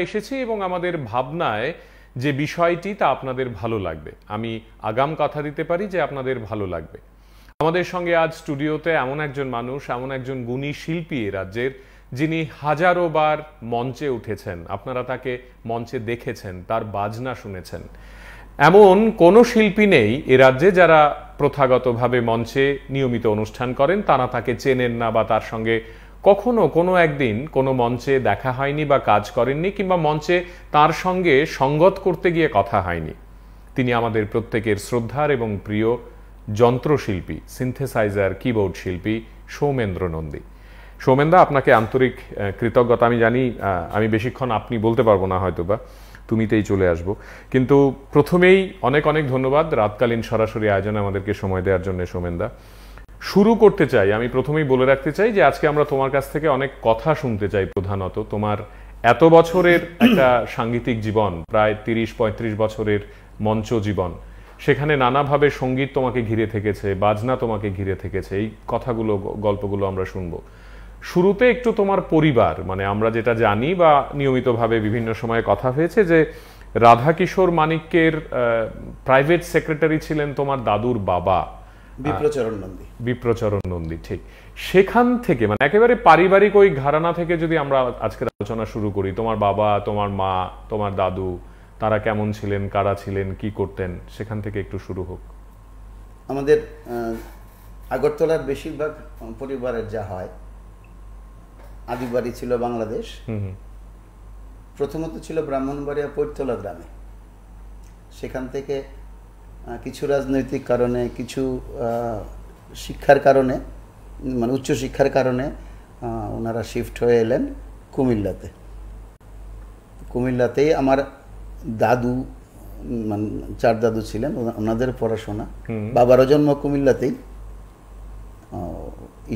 এসেছি এবং আমাদের ভাবনায় যে বিষয়টি তা আপনাদের ভালো লাগবে। আমি আগাম কথা দিতে পারি যে আপনাদের ভালো লাগবে। আমাদের সঙ্গে আজ স্টুডিওতে এমন একজন মানুষ, এমন একজন গুণী শিল্পী এ রাজ্যের, যিনি হাজারো বার মঞ্চে উঠেছেন, আপনারা তাকে মঞ্চে দেখেছেন, তার বাজনা শুনেছেন। এমন কোনো শিল্পী নেই এ রাজ্যে যারা প্রথাগতভাবে মঞ্চে নিয়মিত অনুষ্ঠান করেন তারা তাকে চেনেন না বা তার সঙ্গে কখনো কোনো একদিন কোনো মঞ্চে দেখা হয়নি বা কাজ করেননি, কিংবা মঞ্চে তার সঙ্গে সঙ্গত করতে গিয়ে কথা হয়নি। তিনি আমাদের প্রত্যেকের শ্রদ্ধার এবং প্রিয় যন্ত্রশিল্পী, সিনথেসাইজার, কিবোর্ড শিল্পী সৌমেন্দ্র নন্দী। সৌমেনদা, আপনাকে আন্তরিক কৃতজ্ঞতা। আমি জানি আমি বেশিক্ষণ আপনি বলতে পারবো না, হয়তো বা তুমিতেই চলে আসবো, কিন্তু প্রথমেই অনেক অনেক ধন্যবাদ রাতকালীন সরাসরি আয়োজনে আমাদেরকে সময় দেওয়ার জন্য। সৌমেনদা, শুরু করতে চাই, আমি প্রথমেই বলে রাখতে চাই যে আজকে আমরা তোমার কাছ থেকে অনেক কথা শুনতে চাই। প্রধানত তোমার এত বছরের একটা সাংগীতিক জীবন, প্রায় 30-35 বছরের মঞ্চ জীবন, সেখানে নানাভাবে সঙ্গীত তোমাকে ঘিরে থেকেছে, বাজনা তোমাকে ঘিরে থেকেছে, এই কথাগুলো, গল্পগুলো আমরা শুনবো। শুরুতে একটু তোমার পরিবার, মানে আমরা যেটা জানি বা নিয়মিতভাবে বিভিন্ন সময়ে কথা হয়েছে যে রাধাকিশোর মানিক্যের প্রাইভেট সেক্রেটারি ছিলেন তোমার দাদুর বাবা বিপ্রচরণ নন্দী। ঠিক সেখান থেকে, মানে একেবারে পারিবারিক ওই ঘরানা থেকে যদি আমরা আজকের আলোচনা শুরু করি, তোমার বাবা, তোমার মা, তোমার দাদু, তারা কেমন ছিলেন, কারা ছিলেন, কি করতেন, সেখান থেকে একটু শুরু হোক। আমাদের আগরতলার বেশিরভাগ পরিবারের যা হয়, আদি বাড়ি ছিল বাংলাদেশ। প্রথমত ছিল ব্রাহ্মণবাড়িয়া পৈরতলা গ্রামে। সেখান থেকে কিছু রাজনৈতিক কারণে, কিছু শিক্ষার কারণে, মানে উচ্চশিক্ষার কারণে ওনারা শিফট হয়ে এলেন কুমিল্লাতে। কুমিল্লাতেই আমার দাদু, মানে 4 দাদু ছিলেন, ওনাদের পড়াশোনা। বাবারও জন্ম কুমিল্লাতেই,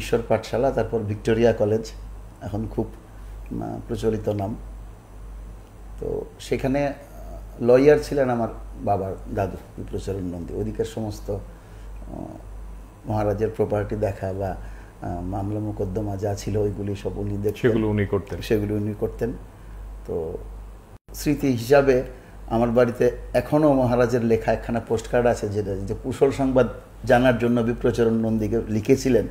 ঈশ্বর পাঠশালা, তারপর ভিক্টোরিয়া কলেজ, এখন খুব প্রচলিত নাম। তো সেখানে লয়ার ছিলেন আমার বাবার দাদু বিপ্রচরণ নন্দী। ওদিকের সমস্ত মহারাজের প্রপার্টি দেখা বা মামলা মোকদ্দমা যা ছিল ওইগুলি সব উনি দেখতেন, সেগুলো উনি করতেন। তো স্মৃতি হিসাবে আমার বাড়িতে এখনও মহারাজের লেখা একখানা পোস্টকার্ড আছে, যেটা যে কুশল সংবাদ জানার জন্য বিপ্রচরণ নন্দীকে লিখেছিলেন,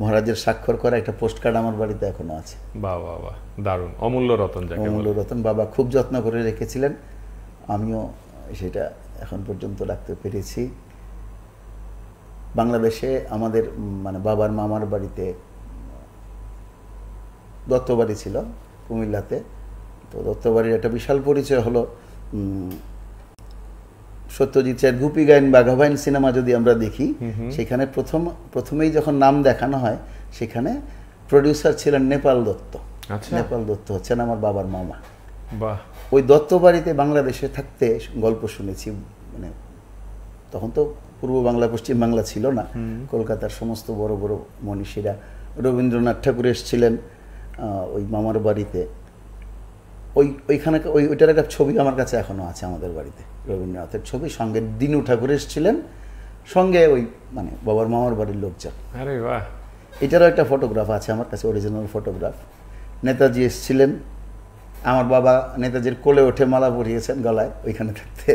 মহারাজের স্বাক্ষর করা একটা পোস্টকার্ড আমার বাড়িতে এখনো আছে। বাহ বাহ বাহ, দারুণ, অমূল্য রতন। অমূল্য রতন বাবা খুব যত্ন করে রেখেছিলেন, আমিও সেটা এখন পর্যন্ত রাখতে পেরেছি। বাংলাদেশে আমাদের, মানে বাবার মামার বাড়িতে দত্তবাড়ি ছিল কুমিল্লাতে। তো দত্তবাড়ির একটা বিশাল পরিচয় হলো সত্যজিৎ রায়ের গুপি গায়েন বাঘাবাইন সিনেমা যদি আমরা দেখি, সেখানে প্রথমেই যখন নাম দেখানো হয়, সেখানে প্রডিউসার ছিলেন নেপাল দত্ত। নেপাল দত্ত হচ্ছেন আমার বাবার মামা। ওই দত্ত বাড়িতে বাংলাদেশে থাকতে গল্প শুনেছি। মানে তখন তো পূর্ব বাংলা পশ্চিম বাংলা ছিল না, কলকাতার সমস্ত বড় বড় মনীষীরা, রবীন্দ্রনাথ ঠাকুর এসেছিলেন ওই মামার বাড়িতে। ওইটার একটা ছবি আমার কাছে এখনো আছে আমাদের বাড়িতে, রবীন্দ্রনাথের ছবি, সঙ্গে দিনু ঠাকুর এসেছিলেন, সঙ্গে ওই মানে বাবার মামার বাড়ির লোকজন। আরে বাহ! এটারও একটা ফটোগ্রাফ আছে আমার কাছে, অরিজিনাল ফটোগ্রাফ। নেতাজি এসেছিলেন, আমার বাবা নেতাজির কোলে ওঠে মালা পরিয়েছেন গলায় ওইখানে থাকতে।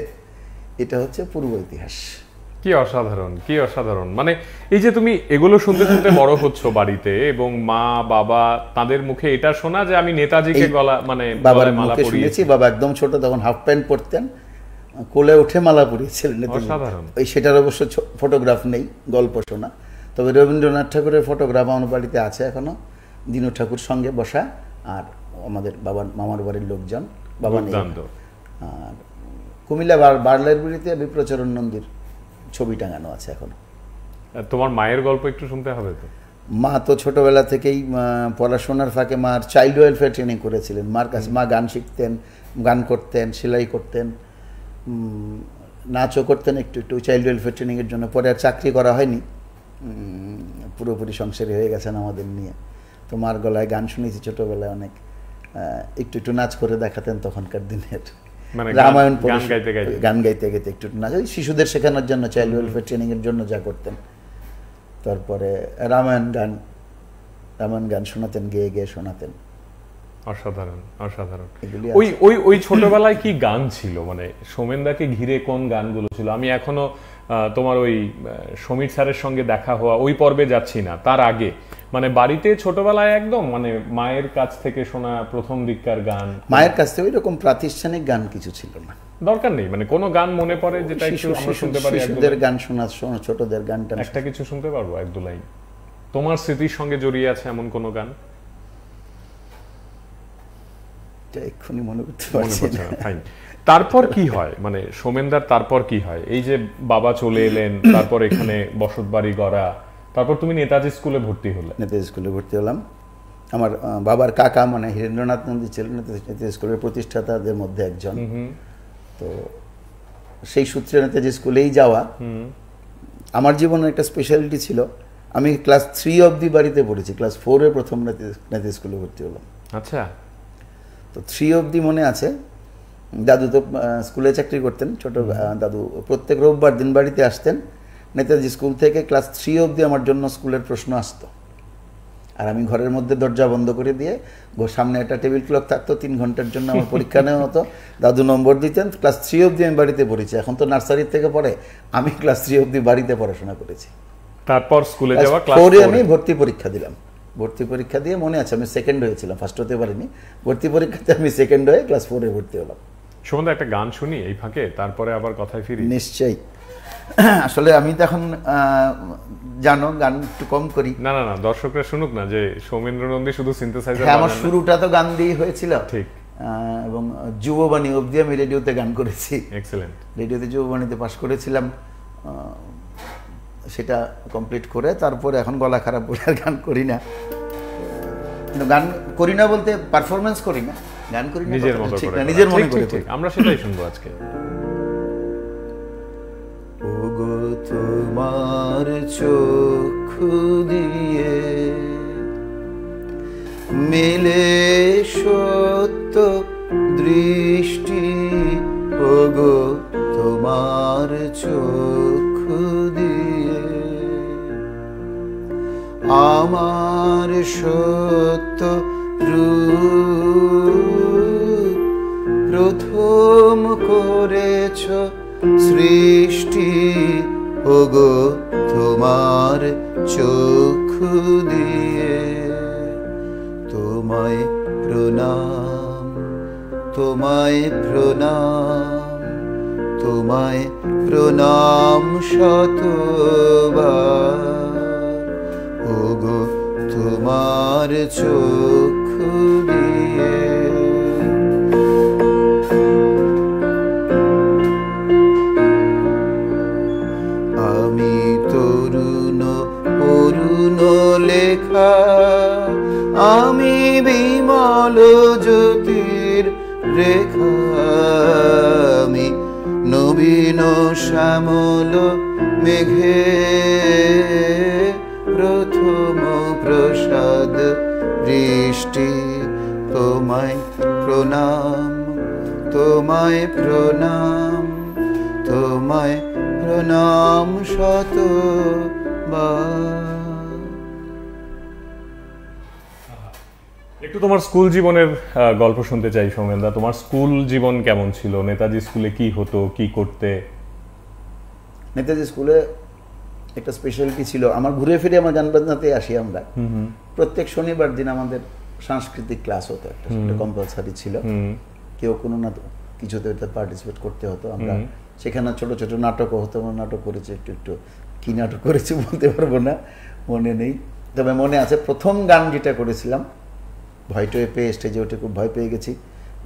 এটা হচ্ছে পূর্ব ইতিহাস। কি অসাধারণ, কি অসাধারণ! মানে এই যে তুমি এগুলো শুনতে শুনতে বড় হচ্ছ বাড়িতে, এবং মা বাবা তাদের মুখে এটা শোনা যে আমি নেতাজিকে গলা, মানে বাবার মালা পরিয়েছি। বাবা একদম ছোট তখন হাফ প্যান্ট পরতেন, কোলে উঠে মালা পরিয়েছিলেন নেতাজি। ওই সেটার অবশ্য ফটোগ্রাফ নেই, গল্প শোনা। তবে রবীন্দ্রনাথ ঠাকুরের ফটোগ্রাফ আমার বাড়িতে আছে এখনো, দিনু ঠাকুর সঙ্গে বসা, আর আমাদের বাবার মামার বাড়ির লোকজন। বাবা নেই। আর কুমিল্লা বার্লার বাড়িতে বিপ্রচরণ নন্দীর ছবি টাঙানো আছে এখনো। তোমার মায়ের গল্প একটু শুনতে হবে তো। মা তো ছোটবেলা থেকেই পড়াশোনার ফাঁকে মার চাইল্ড ওয়েলফেয়ার ট্রেনিং করেছিলেন মার কাছে। মা গান শিখতেন, গান করতেন, সেলাই করতেন, নাচও করতেন একটু একটু চাইল্ড ওয়েলফেয়ার ট্রেনিংয়ের জন্য। পরে আর চাকরি করা হয়নি, পুরোপুরি সংসারী হয়ে গেছেন আমাদের নিয়ে। তো মার গলায় গান শুনেছি ছোটোবেলায় অনেক, একটু একটু নাচ করে দেখাতেন তখনকার দিনের। রামায়ণ গান গাইতে গাইতে একটু নাচ, ওই শিশুদের শেখানোর জন্য, চাইল্ড ওয়েলফেয়ার ট্রেনিংয়ের জন্য যা করতেন। তারপরে রামায়ণ গান শোনাতেন, গেয়ে গেয়ে শোনাতেন। অসাধারণ, অসাধারণ। ওই ওই ওই ছোটবেলায় কি গান ছিল, মানে সৌমেনদাকে ঘিরে কোন গানগুলো ছিল? আমি এখনো তোমার ওই সমীর স্যারের সঙ্গে দেখা হওয়া ওই পর্বে যাচ্ছি না, তার আগে মানে বাড়িতে ছোটবেলায় একদম মানে মায়ের কাছ থেকে শোনা প্রথম দিককার গান। মায়ের কাছ থেকে ওইরকম প্রাতিষ্ঠানিক গান কিছু ছিল না, দরকার নেই, মানে কোনো গান মনে পড়ে যেটা একটু আমরা শুনতে পারি? শিশুদের গান শোনা, ছোটদের গানটা একটা কিছু শুনতে পারবো, এক দু লাইন তোমার স্মৃতির সঙ্গে জড়িয়ে আছে এমন কোন গান? এক্ষুনি মনে করতে পারছি না। ফাইন। তারপর কি হয়, মানে সৌমেনদার তারপর কি হয়? এই যে বাবা চলে এলেন, তারপর এখানে বসত বাড়ি গড়া, তারপর তুমি নেতাজি স্কুলে ভর্তি হলে? নেতাজি স্কুলে ভর্তি হলাম। আমার বাবার কাকা মানে হীরেন্দ্রনাথ নন্দী ছিলেন নেতাজি স্কুলের প্রতিষ্ঠাতাদের মধ্যে একজন। তো সেই সূত্রে নেতাজি স্কুলেই যাওয়া। আমার জীবনের একটা স্পেশালিটি ছিল, আমি ক্লাস 3 অবধি বাড়িতে পড়েছি, ক্লাস 4-এ প্রথম নেতাজি স্কুলে ভর্তি হলাম। আচ্ছা। তো 3 অবধি মনে আছে, দাদু তো স্কুলে চাকরি করতেন, ছোট দাদু প্রত্যেক রোববার দিন বাড়িতে আসতেন। নেতাজি স্কুল থেকে ক্লাস 3 অবধি আমার জন্য স্কুলের প্রশ্ন আসতো, আর আমি ঘরের মধ্যে দরজা বন্ধ করে দিয়ে সামনে একটা টেবিল ক্লক থাকতো, 3 ঘন্টার জন্য আমার পরীক্ষা নেওয়া হতো, দাদু নম্বর দিতেন। ক্লাস 3 অবধি আমি বাড়িতে পড়েছি। এখন তো নার্সারির থেকে পড়ে, আমি ক্লাস 3 অবধি বাড়িতে পড়াশোনা করেছি। তারপর স্কুলে যাওয়া, ক্লাস 4-এ আমি ভর্তি পরীক্ষা দিলাম। ভর্তি পরীক্ষা দিয়ে মনে আছে আমি সেকেন্ড হয়েছিলাম, ফার্স্ট হতে পারিনি। ভর্তি পরীক্ষাতে আমি সেকেন্ড হয়ে ক্লাস 4-এ ভর্তি হলাম। সুমনদা একটা গান শুনি এই ফাঁকে, তারপরে আবার কথায় ফিরি। নিশ্চয়ই। আসলে আমি তো এখন জানো গান একটু কম করি। না না না, দর্শকরা শুনুক না যে সৌমেন্দ্র নন্দী শুধু সিনথেসাইজার। আমার শুরুটা তো গান দিয়ে হয়েছিল, ঠিক। এবং যুববাণী অবধি আমি রেডিওতে গান করেছি। এক্সেলেন্ট। রেডিওতে যুববাণীতে পাস করেছিলাম, সেটা কমপ্লিট করে তারপরে এখন গলা খারাপ বলে আর গান করি না। কিন্তু গান করি না বলতে পারফরমেন্স করি না, গান করি না নিজের মতো করে, নিজের মনে করে। আমরা সেটাই শুনবো আজকে। ওগো তোমার চক্ষু দিয়ে মেলে সত্য দৃষ্টি, ওগো তোমার চক্ষু দিয়ে আমার সত্য রূপ প্রথম করেছ সৃষ্টি, ওগো তোমার চক্ষু দিয়ে তোমায় প্রণাম, তোমায় প্রণাম, তোমায় প্রণাম শতবার, ওগো তোমার চক্ষু দিয়ে। আমি তরুণ অরুণ লেখা, আমি বিমল জ্যোতির রেখা, আমি নবীন শ্যামল মেঘে প্রথম প্রসাদ বৃষ্টি, তোমায় প্রণাম, তোমায় প্রণাম, তোমায় প্রণাম শতবার। একটু তোমার স্কুল জীবনের গল্প শুনতে চাই সৌমেনদা। তোমার স্কুল জীবন কেমন ছিল? নেতাজি স্কুলে কি হতো, কি করতে? নেতাজি স্কুলে একটা স্পেশালিটি ছিল, আমার ঘুরে ফিরে আমার গান বাজনাতে আসি আমরা। প্রত্যেক শনিবার দিন আমাদের সাংস্কৃতিক ক্লাস হতো, একটা কম্পালসারি ছিল, কেউ কোনো না কিছুতে পার্টিসিপেট করতে হতো। আমরা সেখানে ছোট ছোট নাটকও হতো, আমরা নাটক করেছি, একটু একটু কি নাটক করেছি বলতে পারবো না, মনে নেই। তবে মনে আছে প্রথম গান যেটা করেছিলাম, ভয় টয়ে পেয়ে স্টেজে উঠে খুব ভয় পেয়ে গেছি,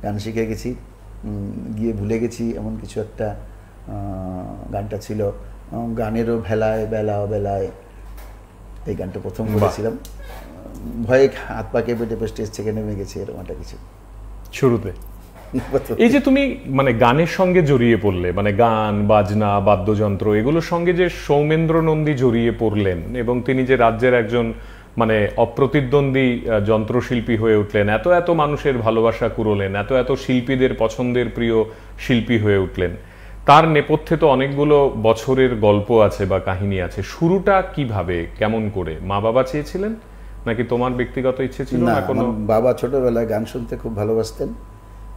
গান শিখে গেছি, গিয়ে ভুলে গেছি এমন কিছু একটা গানটা ছিল, গানেরও ভেলায় বেলা বেলায়, এই গানটা প্রথম করেছিলাম। ভয়ে হাত পা কেঁপে টেপে স্টেজ থেকে নেমে গেছি, এরকম একটা কিছু শুরুতে। এই যে তুমি মানে গানের সঙ্গে জড়িয়ে পড়লে, মানে গান বাজনা বাদ্যযন্ত্র এগুলোর সঙ্গে যে সৌমেন্দ্র নন্দী জড়িয়ে পড়লেন এবং তিনি যে রাজ্যের একজন মানে অপ্রতিদ্বন্দ্বী যন্ত্রশিল্পী হয়ে উঠলেন, এত এত মানুষের ভালোবাসা কুড়োলেন, এত এত শিল্পীদের পছন্দের প্রিয় শিল্পী হয়ে উঠলেন, তার নেপথ্যে তো অনেকগুলো বছরের গল্প আছে বা কাহিনী আছে। শুরুটা কিভাবে, কেমন করে? মা বাবা চেয়েছিলেন নাকি তোমার ব্যক্তিগত ইচ্ছে ছিল না? না কোনো? বাবা ছোটবেলায় গান শুনতে খুব ভালোবাসতেন,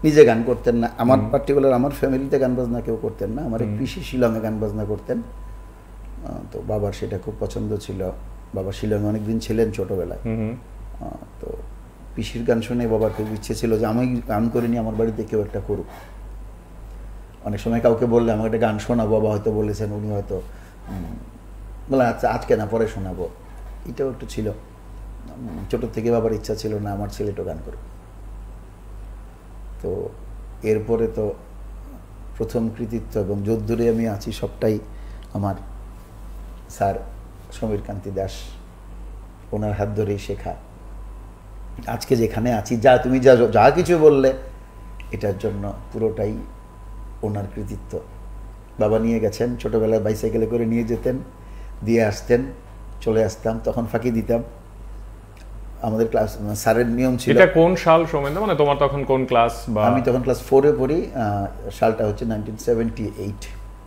নিজে গান করতেন না। আমার পার্টিকুলার আমার ফ্যামিলিতে গান বাজনা কেউ করতেন না। আমার এক পিসি শিলংয়ে গান বাজনা করতেন, তো বাবার সেটা খুব পছন্দ ছিল। বাবা শিলংয়ে অনেকদিন ছিলেন ছোটবেলায়, তো পিসির গান শুনে বাবার খুব ইচ্ছে ছিল যে আমি গান করিনি, আমার বাড়িতে কেউ একটা করুক। অনেক সময় কাউকে বললে আমাকে একটা গান শোনাবো, বাবা হয়তো বলেছেন, উনি হয়তো বলে আচ্ছা আজকে না পরে শোনাবো। এটাও একটু ছিল, ছোট থেকে বাবার ইচ্ছা ছিল না আমার ছেলেটা গান করুক। তো এরপরে তো প্রথম কৃতিত্ব এবং যদ্দূরে আমি আছি সবটাই আমার স্যার সমীর কান্তি দাস, ওনার হাত ধরেই শেখা। আজকে যেখানে আছি, যা তুমি যা কিছু বললে, এটার জন্য পুরোটাই ওনার কৃতিত্ব। বাবা নিয়ে গেছেন, ছোটবেলায় বাইসাইকেলে করে নিয়ে যেতেন, দিয়ে আসতেন, চলে আসতাম, তখন ফাঁকি দিতাম। আমাদের ক্লাস স্যারের নিয়ম ছিল। এটা কোন সাল সময়, মানে তোমার তখন কোন ক্লাস? বা আমি তখন ক্লাস 4-এ পড়ি, সালটা হচ্ছে 1978।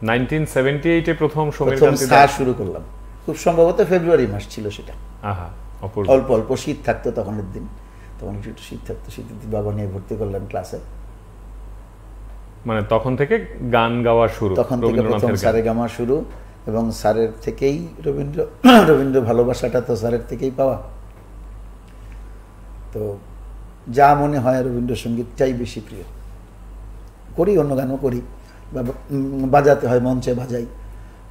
1978 এ প্রথম সমীর কান্তি দাস স্যার শুরু করলাম, খুব সম্ভবত ফেব্রুয়ারি মাস ছিল সেটা। আহা, অপূর্ব। অল্প অল্প শীত থাকতো তখনের দিন, তখন একটু শীত থাকতো, শীতের দিন বাবা নিয়ে ভর্তি করলেন ক্লাসে। মানে তখন থেকে গান গাওয়া শুরু, তখন থেকে প্রথম স্যারে গাওয়া শুরু, এবং স্যারের থেকেই রবীন্দ্র ভালোবাসাটা তো স্যারের থেকেই পাওয়া। তো যা মনে হয় রবীন্দ্রসঙ্গীতটাই বেশি প্রিয়। করি, অন্য গানও করি, বাজাতে হয়, মঞ্চে বাজাই,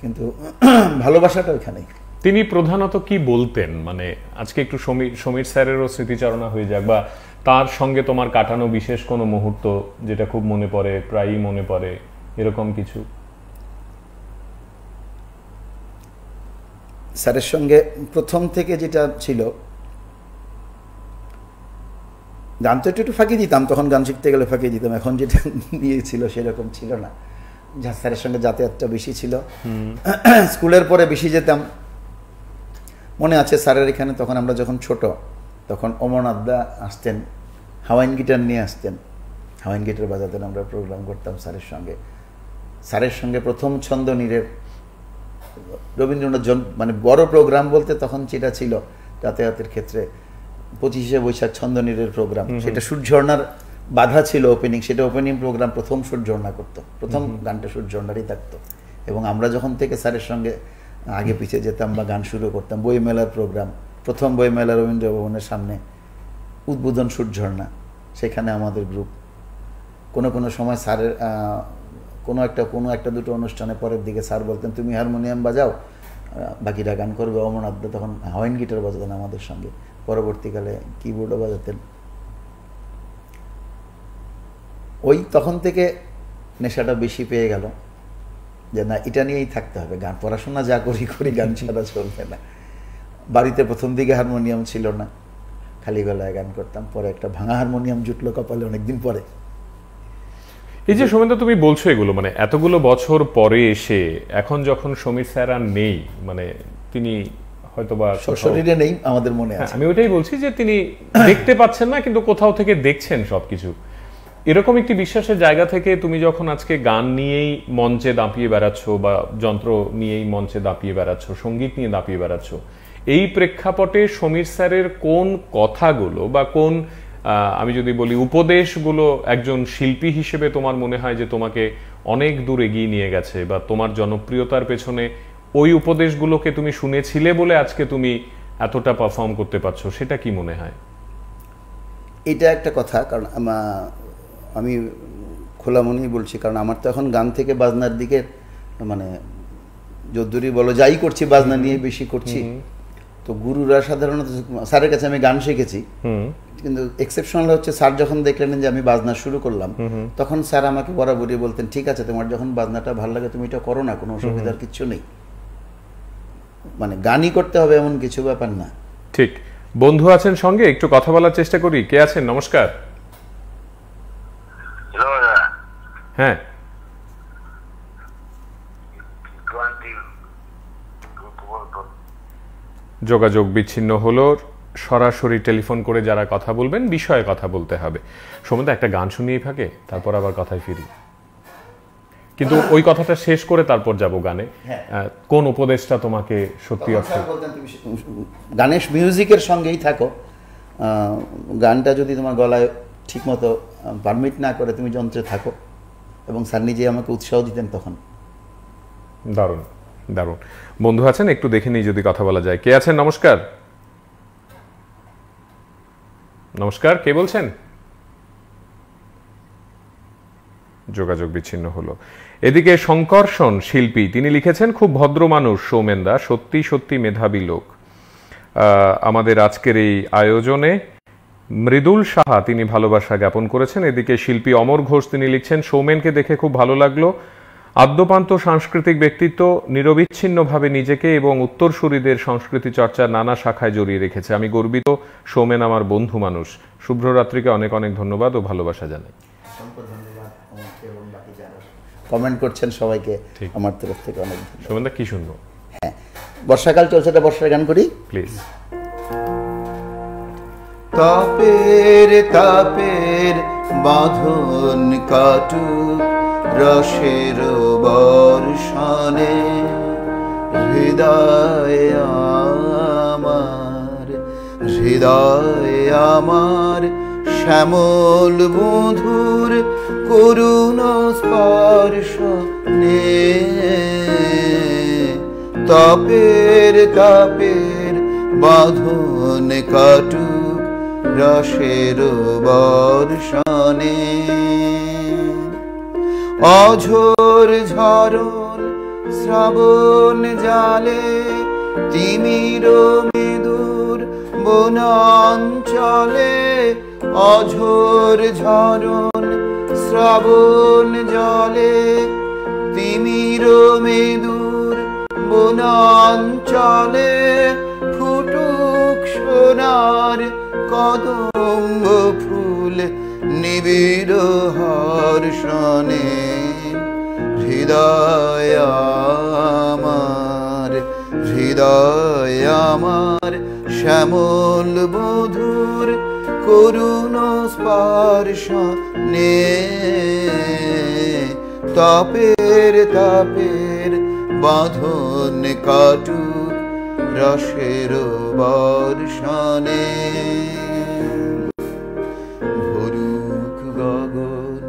কিন্তু ভালোবাসাটা ওইখানেই। তিনি প্রধানত কি বলতেন? মানে আজকে একটু সমীর স্যারেরও স্মৃতিচারণা হয়ে যাক, বা তার সঙ্গে তোমার কাটানো বিশেষ কোনো মুহূর্ত যেটা খুব মনে পড়ে, প্রায়ই মনে পড়ে, এরকম কিছু। স্যারের সঙ্গে প্রথম থেকে যেটা ছিল, গান তো একটু ফাঁকি দিতাম, তখন গান শিখতে গেলে ফাঁকি দিতাম, এখন যেটা নিয়েছিল সেরকম ছিল না। যা স্যারের সঙ্গে যাতায়াতটা বেশি ছিল, স্কুলের পরে বেশি যেতাম। মনে আছে স্যারের এখানে তখন আমরা যখন ছোট, তখন অমরনাথদা আসতেন, হাওয়াইন গিটার নিয়ে আসতেন, হাওয়াইন গিটার বাজাতেন, আমরা প্রোগ্রাম করতাম স্যারের সঙ্গে। স্যারের সঙ্গে প্রথম ছন্দনীরের রবীন্দ্রনাথ মানে বড় প্রোগ্রাম বলতে তখন যেটা ছিল যাতায়াতের ক্ষেত্রে 25শে বৈশাখ ছন্দনীরের প্রোগ্রাম, সেটা সূর্যঝর্ণার বাধা ছিল ওপেনিং, সেটা ওপেনিং প্রোগ্রাম প্রথম সূর্যঝর্ণা করতো, প্রথম গানটা সূর্যঝর্ণারই থাকতো। এবং আমরা যখন থেকে স্যারের সঙ্গে আগে পিছিয়ে যেতাম বা গান শুরু করতাম, বইমেলার প্রোগ্রাম, প্রথম বইমেলা রবীন্দ্র ভবনের সামনে, উদ্বোধন সূর্যঝর্ণা, সেখানে আমাদের গ্রুপ। কোনো সময় স্যারের কোনো একটা দুটো অনুষ্ঠানে পরের দিকে স্যার বলতেন তুমি হারমোনিয়াম বাজাও, বাকিরা গান করবে। অমরনাথদা তখন হাওয়াইন গিটার বাজাতেন আমাদের সঙ্গে, পরবর্তীকালে কিবোর্ডও বাজাতেন। ওই তখন থেকে নেশাটা বেশি পেয়ে গেল যে না, এটা নিয়েই থাকতে হবে, গান পড়াশোনা যা করি গান ছাড়া চলবে না। বাড়িতে প্রথম দিকে হারমোনিয়াম ছিল না, খালি গলায় গান করতাম, পরে একটা ভাঙা হারমোনিয়াম জুটলো কপালে অনেকদিন পরে। এই যে সমীর, তুমি বলছো এগুলো, মানে এতগুলো বছর পরে এসে এখন যখন সমীর স্যার আর নেই, মানে তিনি হয়তোবা শরীরে নেই, আমাদের মনে আছে। আমি ওইটাই বলছি যে তিনি দেখতে পাচ্ছেন না, কিন্তু কোথাও থেকে দেখছেন সবকিছু। এরকম একটি বিশ্বাসের জায়গা থেকে তুমি যখন আজকে গান নিয়েই মঞ্চে দাপিয়ে বেড়াচ্ছ, বা যন্ত্র নিয়েই মঞ্চে দাপিয়ে বেড়াচ্ছ, সঙ্গীত নিয়ে দাপিয়ে বেড়াচ্ছ, এই প্রেক্ষাপটে সমীর স্যারের কোন কথাগুলো বা কোন আমি যদি বলি উপদেশগুলো একজন শিল্পী হিসেবে তোমার মনে হয় যে তোমাকে অনেক দূর এগিয়ে নিয়ে গেছে, বা তোমার জনপ্রিয়তার পেছনে ওই উপদেশগুলোকে তুমি শুনেছিলে বলে আজকে তুমি এতটা পারফর্ম করতে পারছো, সেটা কি মনে হয়? এটা একটা কথা, কারণ আমি খোলা মনেই বলছি, কারণ আমার তো এখন গান থেকে বাজনার দিকে, মানে যদ্দূরই বলো যাই করছি বাজনা নিয়ে বেশি করছি। তো গুরুরা সাধারণত, স্যারের কাছে আমি গান শিখেছি, কিন্তু এক্সেপশনাল হচ্ছে স্যার যখন দেখলেন যে আমি বাজনা শুরু করলাম, তখন স্যার আমাকে বরাবরই বলতেন ঠিক আছে, তোমার যখন বাজনাটা ভালো লাগে তুমি এটা করো না, কোনো অসুবিধার কিছু নেই, মানে গানই করতে হবে এমন কিছু ব্যাপার না। ঠিক। বন্ধু আছেন সঙ্গে, একটু কথা বলার চেষ্টা করি। কে আছেন? নমস্কার। হ্যাঁ, যোগাযোগ বিচ্ছিন্ন হলো। সরাসরি টেলিফোন করে যারা কথা বলবেন, বিষয়ে কথা বলতে হবে। সময় একটা গান শুনিয়ে থাকে, তারপর আবার কথায় ফিরি। কিন্তু ওই কথাটা শেষ করে তারপর যাব গানে। কোন উপদেশটা তোমাকে সত্যি অর্থে গানের মিউজিকের সঙ্গেই থাকো, গানটা যদি তোমার গলায় ঠিকমতো পারমিট না করে তুমি যন্ত্রে থাকো, এবং স্যার নিজে আমাকে উৎসাহ দিতেন তখন। দারুণ দারুণ। বন্ধু আছেন, একটু দেখে নিই যদি কথা বলা যায়। কে আছেন? নমস্কার। নমস্কার, কে বলছেন? যোগাযোগ বিচ্ছিন্ন হলো। এদিকে শঙ্কর্ষণ শিল্পী তিনি লিখেছেন, খুব ভদ্র মানুষ সৌমেনদা, সত্যি সত্যি মেধাবী লোক। আমাদের আজকের এই আয়োজনে মৃদুল সাহা তিনি ভালোবাসা জ্ঞাপন করেছেন। এদিকে শিল্পী অমর ঘোষ তিনি লিখছেন, সৌমেনকে দেখে খুব ভালো লাগলো, আদ্যপান্ত সাংস্কৃতিক ব্যক্তিত্ব, নিরবিচ্ছিন্নভাবে নিজেকে এবং উত্তরসূরিদের সংস্কৃতি চর্চার নানা শাখায় জড়িয়ে রেখেছে। আমি গর্বিত, সৌমেন আমার বন্ধু মানুষ। শুভ্ররাত্রিকে অনেক অনেক ধন্যবাদ ও ভালোবাসা জানাই। কমেন্ট করছেন সবাইকে আমার তরফ থেকে অনেক ধন্যবাদ। সৌমেনদা কি শুনবো? হ্যাঁ, বর্ষাকাল চলছে, একটা বর্ষার গান করি প্লিজ। তাপের তাপের বাঁধন কাটুক রসের বর্ষণে, হৃদয় আমার শ্যামল বধুর করুণ স্পর্শ নে। তাপের তাপের বাঁধন কাটুক রসের বর্ষণে, অঝোর ঝরণ শ্রাবণ জালে তিমির মেদুর বনাঞ্চলে, অঝোর ঝরণ শ্রাবণ জলে তিমির মেদুর বনাঞ্চলে, ফুটুক সোনার কদম্ব ফুল নিবিড় হর্ষণে, হৃদয় আমার শ্যামল বধুর করুণ স্পর্শ নে। তাপের তাপের বাঁধন কাটুক রসের বর্ষণে, ভরুক গগন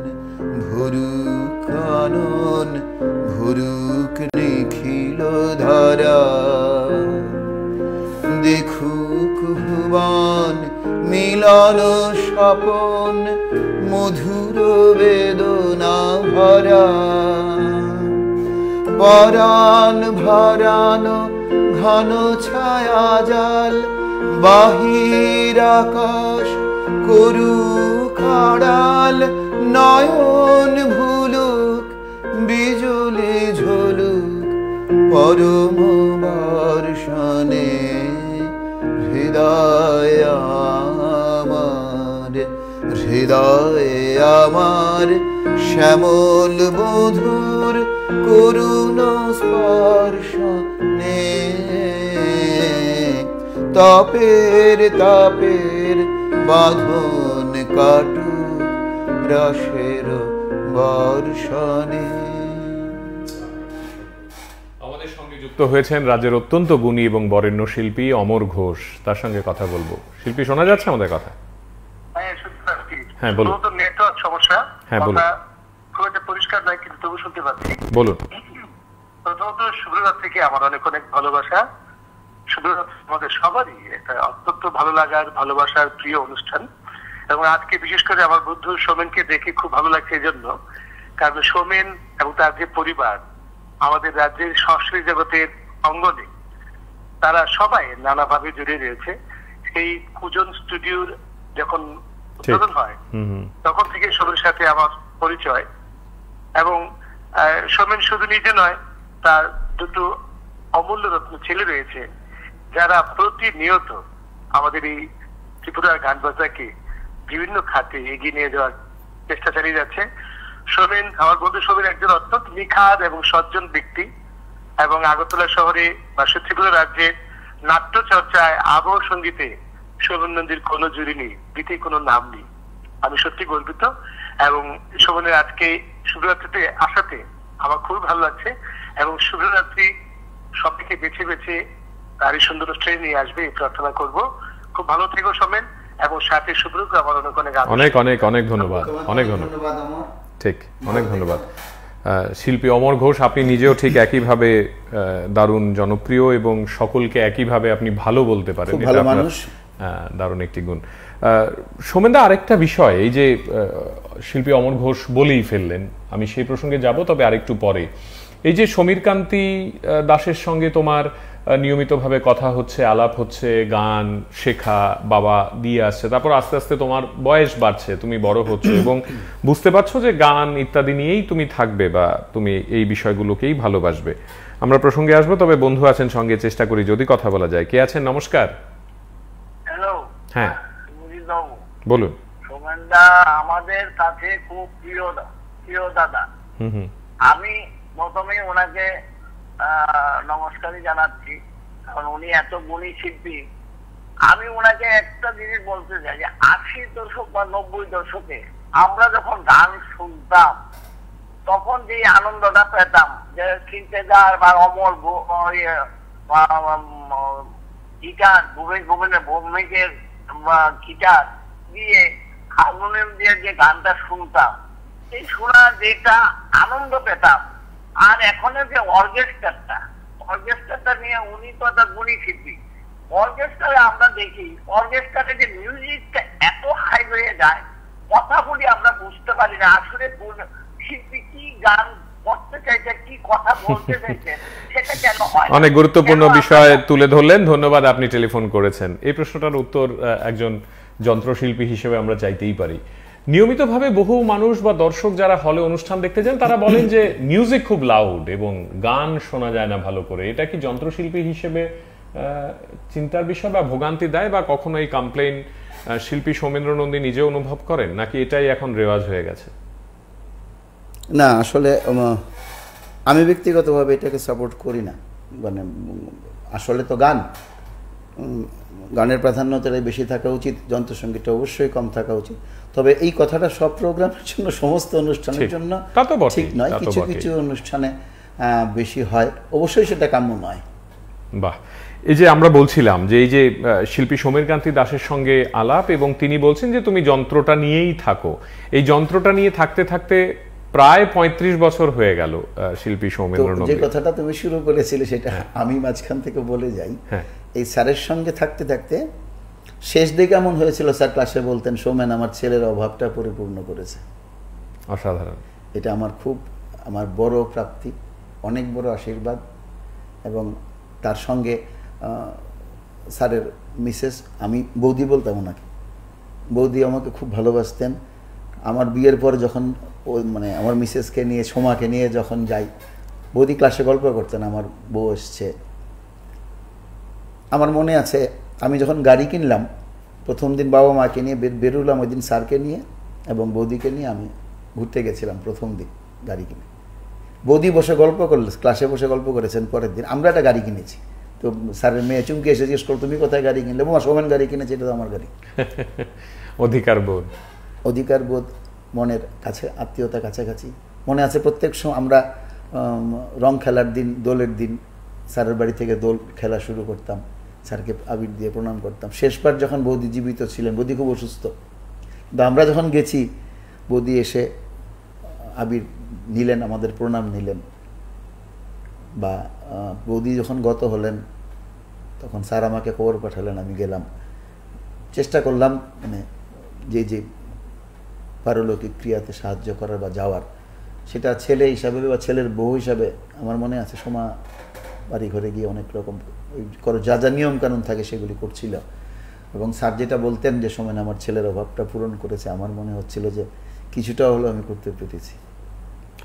ভরুক কানন ভরুক নিখিল ধারা, দেখুক ভুবন মিলন স্বপন মধুর বেদনা ভরা, পরাণ ভরান ঘন ছায়া জাল বাহির আকাশ করুক আড়াল, নয়ন ভুলুক বিজুলি ঝুলুক পরম বর্ষণে, হৃদয় আমার শ্যামল বধুর করুণ স্পর্শ নে। তাপের তাপের বাঁধন কাটুক রসের বর্ষণে। আমাদের সঙ্গে যুক্ত হয়েছেন রাজ্যের অত্যন্ত গুণী এবং বরেণ্য শিল্পী অমর ঘোষ, তার সঙ্গে কথা বলবো। শিল্পী, শোনা যাচ্ছে আমাদের কথা? হ্যাঁ বলুন। নেটওয়ার্ক সমস্যা, হ্যাঁ বলুন। খুব একটা পরিষ্কার নয়, কিন্তু তবু শুনতে পাচ্ছি। বলুন। প্রথমত শুভরাত্রিকে আমার অনেক অনেক ভালোবাসা। শুভরাত্রি আমাদের সবারই একটা অত্যন্ত ভালো লাগার, ভালোবাসার প্রিয় অনুষ্ঠান, এবং আজকে বিশেষ করে আমার বন্ধু সৌমেনকে দেখে খুব ভালো লাগছে এই জন্য, কারণ সৌমেন এবং তার যে পরিবার আমাদের রাজ্যের সংস্কৃতি জগতের অঙ্গনে, তারা সবাই নানাভাবে জড়িয়ে রয়েছে। সেই কুজন স্টুডিওর যখন উদ্বোধন হয় তখন থেকে সৌমেনের সাথে আমার পরিচয়, এবং সৌমেন শুধু নিজে নয়, তার দুটো অমূল্য রত্ন ছেলে রয়েছে যারা প্রতিনিয়ত আমাদের এই ত্রিপুরার গান বাজনাকে বিভিন্ন খাতে এগিয়ে নিয়ে যাওয়ার চেষ্টা চালিয়ে যাচ্ছে। সৌমেন, আমার বন্ধু সৌমেন একজন অত্যন্ত নিখাদ এবং সজ্জন ব্যক্তি, এবং আগরতলা শহরে বা ত্রিপুরা রাজ্যে নাট্য চর্চায়, আবহ সঙ্গীতে সৌমেন নন্দীর কোনো জুড়ি নেই, দ্বিতীয় কোনো নাম নেই। আমি সত্যি গর্বিত, এবং সৌমেনের আজকে শুভরাত্রিতে আসাতে আমার খুব ভালো লাগছে। এবং শুভরাত্রি সবদিকে বেছে বেছে তারই সুন্দর ট্রেন নিয়ে আসবে এই প্রার্থনা করব। খুব ভালো থেকো সোমেন, এবং সাথে শুভ্রকে আমার অনেক অনেক অনেক অনেক ধন্যবাদ। অনেক ধন্যবাদ। ঠিক, অনেক ধন্যবাদ। শিল্পী অমর ঘোষ, আপনি নিজেও ঠিক একইভাবে দারুণ জনপ্রিয় এবং সকলকে একইভাবে আপনি ভালো বলতে পারেন, ভালো মানুষ, দারুণ একটি গুণ। সোমেনদা, আরেকটা বিষয়, এই যে শিল্পী অমর ঘোষ বলেই ফেললেন, আমি সেই প্রসঙ্গে যাব তবে আরেকটু পরে। এই যে সমীর কান্তি দাসের সঙ্গে তোমার নিয়মিতভাবে কথা হচ্ছে, আলাপ হচ্ছে, গান শেখা বাবা দিয়ে আসছে, তারপর আস্তে আস্তে তোমার বয়স বাড়ছে, তুমি বড় হচ্ছ এবং বুঝতে পারছো যে গান ইত্যাদি নিয়েই তুমি থাকবে বা তুমি এই বিষয়গুলোকেই ভালোবাসবে। আমরা প্রসঙ্গে আসবো, তবে বন্ধু আছেন সঙ্গে, চেষ্টা করি যদি কথা বলা যায়। কে আছেন? নমস্কার। হ্যালো। হ্যাঁ বলুন। সোমেনদা আমাদের কাছে খুব প্রিয় দাদা। আমি প্রথমেই ওনাকে নমস্কারই জানাচ্ছি, কারণ উনি এত গুণী শিল্পী। আমি ওনাকে একটা জিনিস বলতে চাই যে 80 দশক বা 90 দশকে আমরা যখন গান শুনতাম তখন যে আনন্দটা পেতাম, যে চিন্তাদার বা অমর গিটার, ভৌমিকের গিটার দিয়ে হারমোনিয়াম দিয়ে যে গানটা শুনতাম, এই শোনার যেটা আনন্দ পেতাম। আর এখনের যে অর্কেস্ট্রাটা নিয়ে উনি তো একটা গুণী শিল্পী। অর্কেস্ট্রায় আমরা দেখি অর্কেস্ট্রাতে যে মিউজিকটা এত হাই হয়ে যায়, কথাগুলি আমরা বুঝতে পারি না আসলে শিল্পী কি গান করতে চাইছে, কি কথা বলতে চাইছে, সেটা কেন হয়। অনেক গুরুত্বপূর্ণ বিষয় তুলে ধরলেন, ধন্যবাদ। আপনি টেলিফোন করেছেন। এই প্রশ্নটার উত্তর একজন যন্ত্রশিল্পী হিসেবে আমরা চাইতেই পারি। নিয়মিতভাবে বহু মানুষ বা দর্শক যারা হলে অনুষ্ঠান দেখতে যান তারা বলেন যে মিউজিক খুব লাউড এবং গান শোনা যায় না ভালো করে। এটা কি যন্ত্রশিল্পী হিসেবে চিন্তার বিষয় বা ভোগান্তি দেয়, বা কখনো এই কমপ্লেইন শিল্পী সৌমেন্দ্র নন্দী নিজে অনুভব করেন, নাকি এটাই এখন রেওয়াজ হয়ে গেছে? না, আসলে আমি ব্যক্তিগতভাবে এটাকে সাপোর্ট করি না। মানে আসলে তো গানের প্রাধান্যতাটাই বেশি থাকা উচিত, যন্ত্রসঙ্গীতটা অবশ্যই কম থাকা উচিত। তবে এই কথাটা সব প্রোগ্রামের জন্য, সমস্ত অনুষ্ঠানের জন্য ঠিক নয়। কিছু কিছু অনুষ্ঠানে বেশি হয়, অবশ্যই সেটা কাম্য নয়। বাহ। এই যে আমরা বলছিলাম যে এই যে শিল্পী সমীর কান্তি দাসের সঙ্গে আলাপ, এবং তিনি বলছেন যে তুমি যন্ত্রটা নিয়েই থাকো। এই যন্ত্রটা নিয়ে থাকতে থাকতে প্রায় 35 বছর হয়ে গেল শিল্পী সৌমেন্দ্র নন্দী। যে কথাটা তুমি শুরু করেছিলে সেটা আমি মাঝখান থেকে বলে যাই। এই স্যারের সঙ্গে থাকতে থাকতে শেষ দিকে এমন হয়েছিল, স্যার ক্লাসে বলতেন, সৌমেন আমার ছেলের অভাবটা পরিপূর্ণ করেছে। অসাধারণ। এটা আমার বড় প্রাপ্তি, অনেক বড় আশীর্বাদ। এবং তার সঙ্গে স্যারের মিসেস, আমি বৌদি বলতাম ওনাকে, বৌদি আমাকে খুব ভালোবাসতেন। আমার বিয়ের পর যখন মানে আমার মিসেসকে নিয়ে, সোমাকে নিয়ে যখন যাই, বৌদি ক্লাসে গল্প করতেন আমার বউ এসছে। আমার মনে আছে আমি যখন গাড়ি কিনলাম, প্রথম দিন বাবা মাকে নিয়ে বেরোলাম, ওই দিন স্যারকে নিয়ে এবং বৌদিকে নিয়ে আমি ঘুরতে গেছিলাম প্রথম দিন গাড়ি কিনে। বৌদি বসে গল্প করলে, ক্লাসে বসে গল্প করেছেন। পরের দিন আমরা একটা গাড়ি কিনেছি, তো স্যারের মেয়ে চুমকে এসে জিজ্ঞেস করো তুমি কোথায় গাড়ি কিনলে? বোমা সৌমেন গাড়ি কিনেছে, এটা তো আমার গাড়ি। অধিকার বোধ, মনের কাছে আত্মীয়তা, কাছাকাছি। মনে আছে প্রত্যেক সময় আমরা রং খেলার দিন, দোলের দিন স্যারের বাড়ি থেকে দোল খেলা শুরু করতাম, স্যারকে আবির দিয়ে প্রণাম করতাম। শেষবার যখন বৌদি জীবিত ছিলেন, বৌদি খুব অসুস্থ, তো আমরা যখন গেছি বৌদি এসে আবির নিলেন, আমাদের প্রণাম নিলেন। বা বৌদি যখন গত হলেন তখন স্যার আমাকে খবর পাঠালেন, আমি গেলাম, চেষ্টা করলাম মানে যে পারলৌকিক ক্রিয়াতে সাহায্য করার বা যাওয়ার, সেটা ছেলে হিসাবে বা ছেলের বউ হিসাবে আমার মনে আছে। সোমা বাড়ি ঘরে গিয়ে অনেক রকম যা যা নিয়ম কানুন থাকে সেগুলি করছিল। এবং স্যার যেটা বলতেন যে সোমেন আমার ছেলের অভাবটা পূরণ করেছে, আমার মনে হচ্ছিল যে কিছুটা হলেও আমি করতে পেরেছি।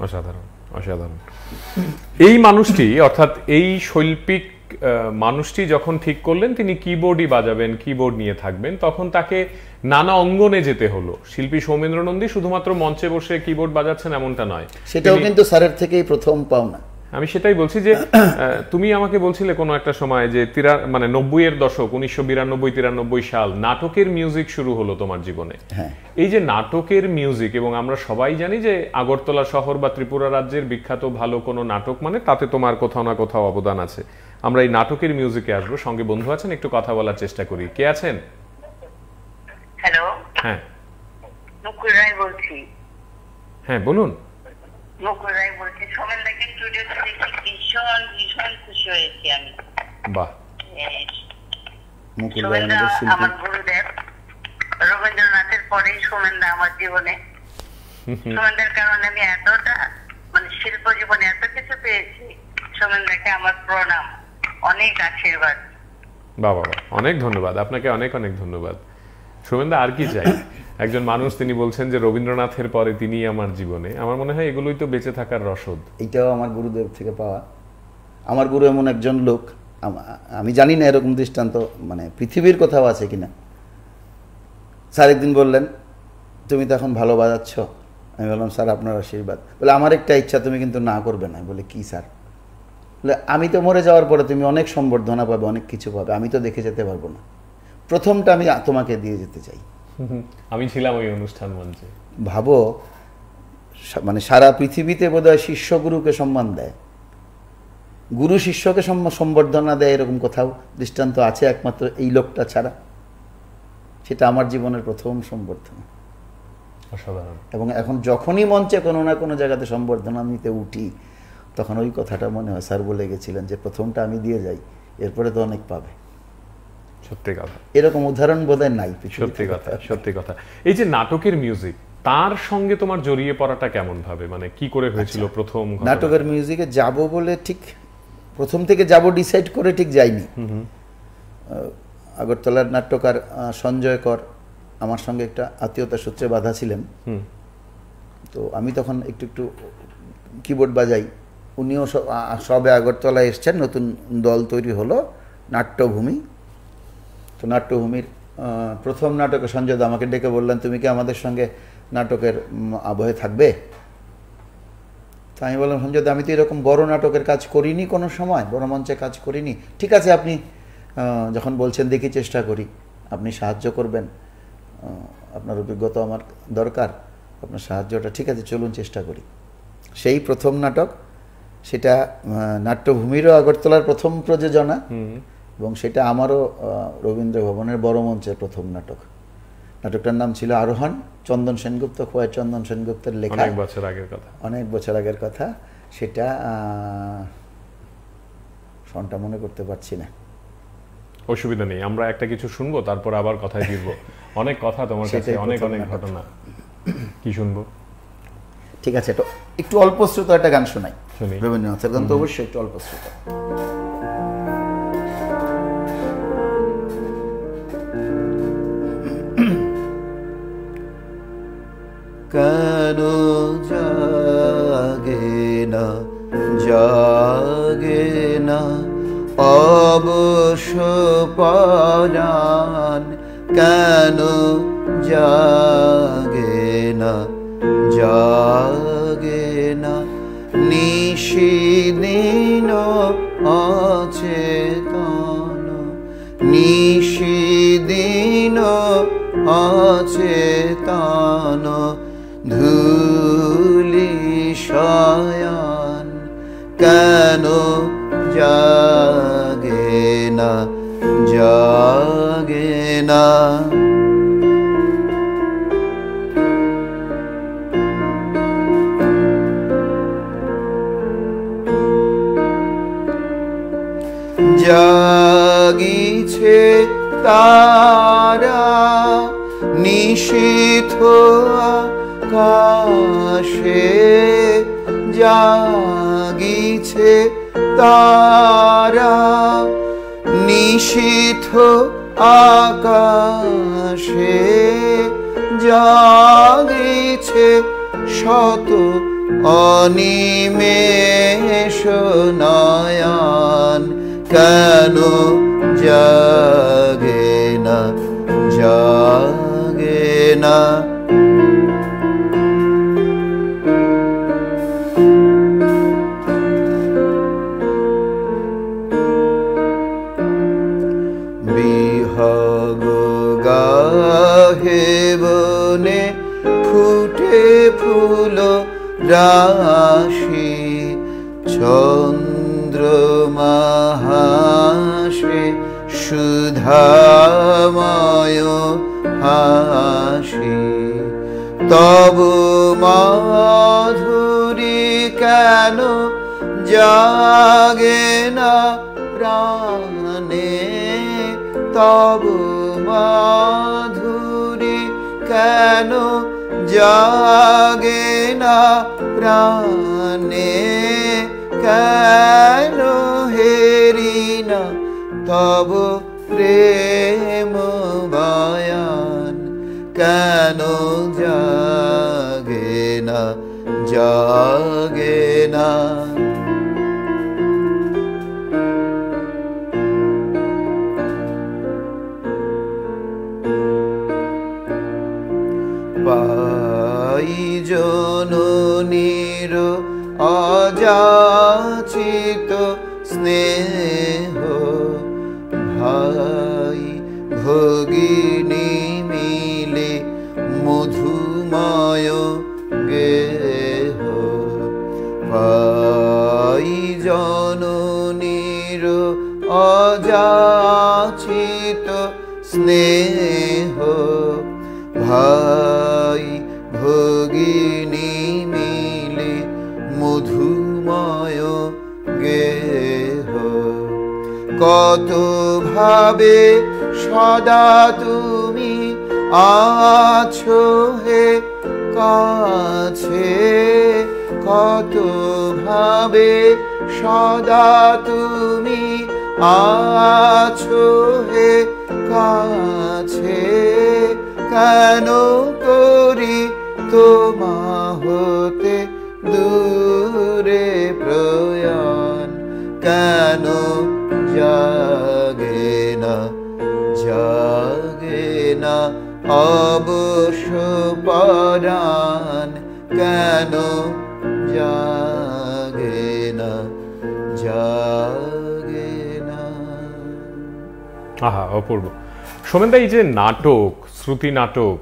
অসাধারণ, অসাধারণ। এই মানুষটি, অর্থাৎ এই শৈল্পিক মানুষটি যখন ঠিক করলেন তিনি কিবোর্ডই বাজাবেন, কিবোর্ড নিয়ে থাকবেন, তখন তাকে নানা অঙ্গনে যেতে হলো। শিল্পী সৌমেন্দ্র নন্দী শুধুমাত্র মঞ্চে বসে কিবোর্ড বাজাচ্ছেন এমনটা নয়, সেটাও কিন্তু স্যারের থেকেই প্রথম পাওনা। আমি সেটাই বলছি যে তুমি আমাকে বলছিলে কোনো একটা সময় যে 90-এর দশক 1992-93 সাল নাটকের মিউজিক শুরু হলো তোমার জীবনে। এই যে নাটকের মিউজিক, এবং আমরা সবাই জানি যে আগরতলা শহর বা ত্রিপুরা রাজ্যের বিখ্যাত ভালো কোনো নাটক মানে তাতে তোমার কোথাও না কোথাও অবদান আছে। আমরা এই নাটকের মিউজিকে আসবো, সঙ্গে বন্ধু আছেন, একটু কথা বলার চেষ্টা করি। কে আছেন? হ্যালো, হ্যাঁ মুকুল রায় বলছি। হ্যাঁ বলুন। মুকুল রায় বলছি, সোমেনদাকে স্টুডিওতে দেখি ভীষণ ভীষণ খুশি হয়েছি আমি। বাহ। মুকুল রায় সোমেনদা আমাদের শিল্পী। আমার গুরুদেব। রবীন্দ্রনাথের পরেই সোমেনদা আমার জীবনে। সোমেনদার কারণে আমি এতটা মানে শিল্প জীবনে এত কিছু পেয়েছি। সোমেনদাকে আমার প্রণাম, অনেক আশীর্বাদ। বাবা, অনেক ধন্যবাদ আপনাকে, অনেক অনেক ধন্যবাদ। সোমেনদা, আর কি চাই? একজন মানুষ, তিনি বলছেন যে রবীন্দ্রনাথের পরে তিনি আমার জীবনে। আমার মনে হয় এগুলোই তো বেঁচে থাকার রসদ। এটাও আমার গুরুদেব থেকে পাওয়া। আমার গুরু এমন একজন লোক, আমি জানি না এরকম দৃষ্টান্ত মানে পৃথিবীর কোথাও আছে কিনা। স্যার একদিন বললেন, তুমি তো এখন ভালো বাজাচ্ছ। আমি বললাম, স্যার আপনার আশীর্বাদ। বলে, আমার একটা ইচ্ছা, তুমি কিন্তু না করবে না। বলে, কি স্যার? বলে, আমি তো মরে যাওয়ার পরে তুমি অনেক সম্বর্ধনা পাবে, অনেক কিছু পাবে, আমি তো দেখে যেতে পারবো না। প্রথমটা আমি তোমাকে দিয়ে যেতে চাই। আমি ছিলাম ওই অনুষ্ঠান মঞ্চে। ভাবো, মানে সারা পৃথিবীতে বোধহয় শিষ্য গুরুকে সম্মান দেয়, গুরু শিষ্যকে সম্বর্ধনা দেয়, এরকম কোথাও দৃষ্টান্ত আছে একমাত্র এই লোকটা ছাড়া। সেটা আমার জীবনের প্রথম সম্বর্ধনা। অসাধারণ। এবং এখন যখনই মঞ্চে কোনো না কোনো জায়গাতে সম্বর্ধনা নিতে উঠি, তখন ওই কথাটা মনে হয়, স্যার বলে গেছিলেন যে প্রথমটা আমি দিয়ে যাই, এরপরে তো অনেক পাবে। সত্যি কথা, এরকম উদাহরণ বোধহয় নাই। সত্যি কথা, সত্যি কথা। এই যে নাটকের মিউজিক, তার সঙ্গে তোমার জড়িয়ে পড়াটা কেমন ভাবে, মানে কি করে হয়েছিল প্রথম? নাটকের মিউজিকে যাব বলে ঠিক প্রথম থেকে যাব ডিসাইড করে ঠিক যাইনি। আগরতলার নাট্যকার সঞ্জয় কর আমার সঙ্গে একটা আত্মীয়তার সূত্রে বাধা ছিলেন। তো আমি তখন একটু একটু কিবোর্ড বাজাই, উনিও সবে আগরতলায় এসছেন, নতুন দল তৈরি হলো নাট্যভূমি। তো নাট্যভূমির প্রথম নাটকে সঞ্জয় দা আমাকে ডেকে বললেন, তুমি কি আমাদের সঙ্গে নাটকের আবহে থাকবে? তো আমি বললাম, সঞ্জয় দা, আমি তো এরকম বড় নাটকের কাজ করিনি, কোনো সময় বড় মঞ্চে কাজ করিনি। ঠিক আছে, আপনি যখন বলছেন দেখি চেষ্টা করি, আপনি সাহায্য করবেন, আপনার অভিজ্ঞতা আমার দরকার, আপনার সাহায্যটা, ঠিক আছে চলুন চেষ্টা করি। সেই প্রথম নাটক, সেটা নাট্যভূমিরও আগরতলার প্রথম প্রযোজনা, এবং সেটা আমারও রবীন্দ্র ভবনের বড় মঞ্চের প্রথম নাটক। নাটকটার নাম ছিল আরোহণ, চন্দন সেনগুপ্ত, খোয়াই চন্দন সেনগুপ্তের লেখা। অনেক বছর আগের কথা, অনেক বছর আগের কথা। সেটা সনটা মনে করতে পারছি না। অসুবিধা নেই, আমরা একটা কিছু শুনবো, তারপর আবার কথায় ফিরবো। অনেক কথা তোমার কাছে, অনেক অনেক ঘটনা। কি শুনবো? ঠিক আছে, একটু অল্প শ্রুত একটা গান শোনাই। রবীন্দ্রনাথের গান তো অবশ্যই একটু অল্প শ্রুত। কেন জাগে না, জাগে না অবশ্য পরাণ, কেন জাগে না, জাগে না নিশিদিন অচেতন, নিশিদিন অচেতন ধূলি শয়ন, কেন জাগে না, জাগে না। জাগিছে তারা নিশীথ আকাশে, জাগিছে তারা নিশীথ আকাশে, জাগিছে শত অনিমেষ নয়ন, কেন জাগে না, জাগে না। হাসে, চন্দ্রমা হাসে, সুধাময় হাসে। তব মাধুরী কেন জাগে না প্রাণে, তব মাধুরী কেন জাগে না প্রাণে, কেন হেরি না তব প্রেম বয়ান, কেন জাগে না, জাগে না। পাই জননীর অযাচিত স্নেহ, ভাই ভগিনী মিলে মধুময় গেহ। পাই জননীর অযাচিত স্নেহ, ভাই ভগিনী মিলে মধুময় গেহ। কত ভাবে সদা তুমি আছো হে কাছে, কত ভাবে সদা তুমি আছো হে কাছে, কেন করি তোমা হতে দূরে প্রয়াণ, কেন জাগে না, জাগে না অবশ্য পরাণ, কেন জাগে না, জাগে না। আহা, অপূর্ব। সোমেনদা, এই যে নাটক, শ্রুতি নাটক,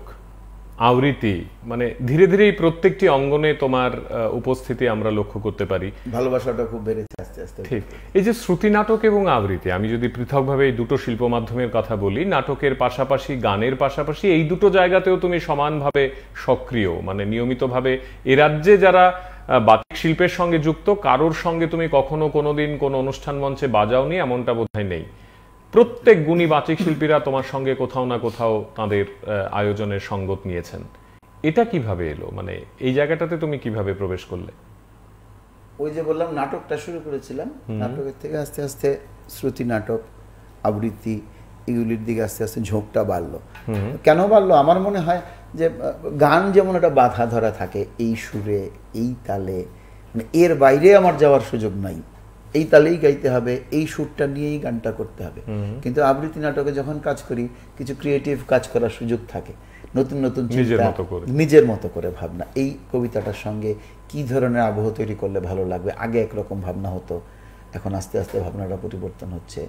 আবৃত্তি, মানে ধীরে ধীরে এই প্রত্যেকটি অঙ্গনে তোমার উপস্থিতি আমরা লক্ষ্য করতে পারি। ভালোবাসাটা খুব বেড়েছে আস্তে আস্তে। ঠিক। এই যে শ্রুতি নাটক এবং আবৃত্তি, আমি যদি পৃথকভাবে এই দুটো শিল্প মাধ্যমের কথা বলি, নাটকের পাশাপাশি গানের পাশাপাশি এই দুটো জায়গাতেও তুমি সমানভাবে সক্রিয়, মানে নিয়মিতভাবে এ রাজ্যে যারা বাচিক শিল্পের সঙ্গে যুক্ত, কারোর সঙ্গে তুমি কখনো কোনোদিন কোনো অনুষ্ঠান মঞ্চে বাজাওনি এমনটা বোধহয় নেই। প্রত্যেক গুণী বাচিক শিল্পীরা তোমার সঙ্গে কোথাও না কোথাও তাদের আয়োজনের সঙ্গত নিয়েছেন। এটা কিভাবে এলো, মানে এই জায়গাটাতে তুমি কিভাবে প্রবেশ করলে? ওই যে বললাম নাটকটা শুরু করেছিলাম, নাটকের থেকে আস্তে আস্তে শ্রুতি নাটক, আবৃত্তি, এগুলির দিকে আস্তে আস্তে ঝোঁকটা বাড়লো। কেন বাড়লো? আমার মনে হয় যে গান যেমন একটা বাধা ধরা থাকে, এই সুরে, এই তালে, মানে এর বাইরে আমার যাওয়ার সুযোগ নাই, এই তালেই গাইতে হবে, এই সুরটা নিয়েই গানটা করতে হবে। কিন্তু আবৃত্তি নাটকে যখন কাজ করি, কিছু ক্রিয়েটিভ কাজ করার সুযোগ থাকে, নতুন নতুন চিন্তা, নিজের মতো করে ভাবনা, এই কবিতাটার সঙ্গে কি ধরনের আবহ তৈরি করলে ভালো লাগবে। আগে একরকম ভাবনা হতো, এখন আস্তে আস্তে ভাবনাটা পরিবর্তন হচ্ছে।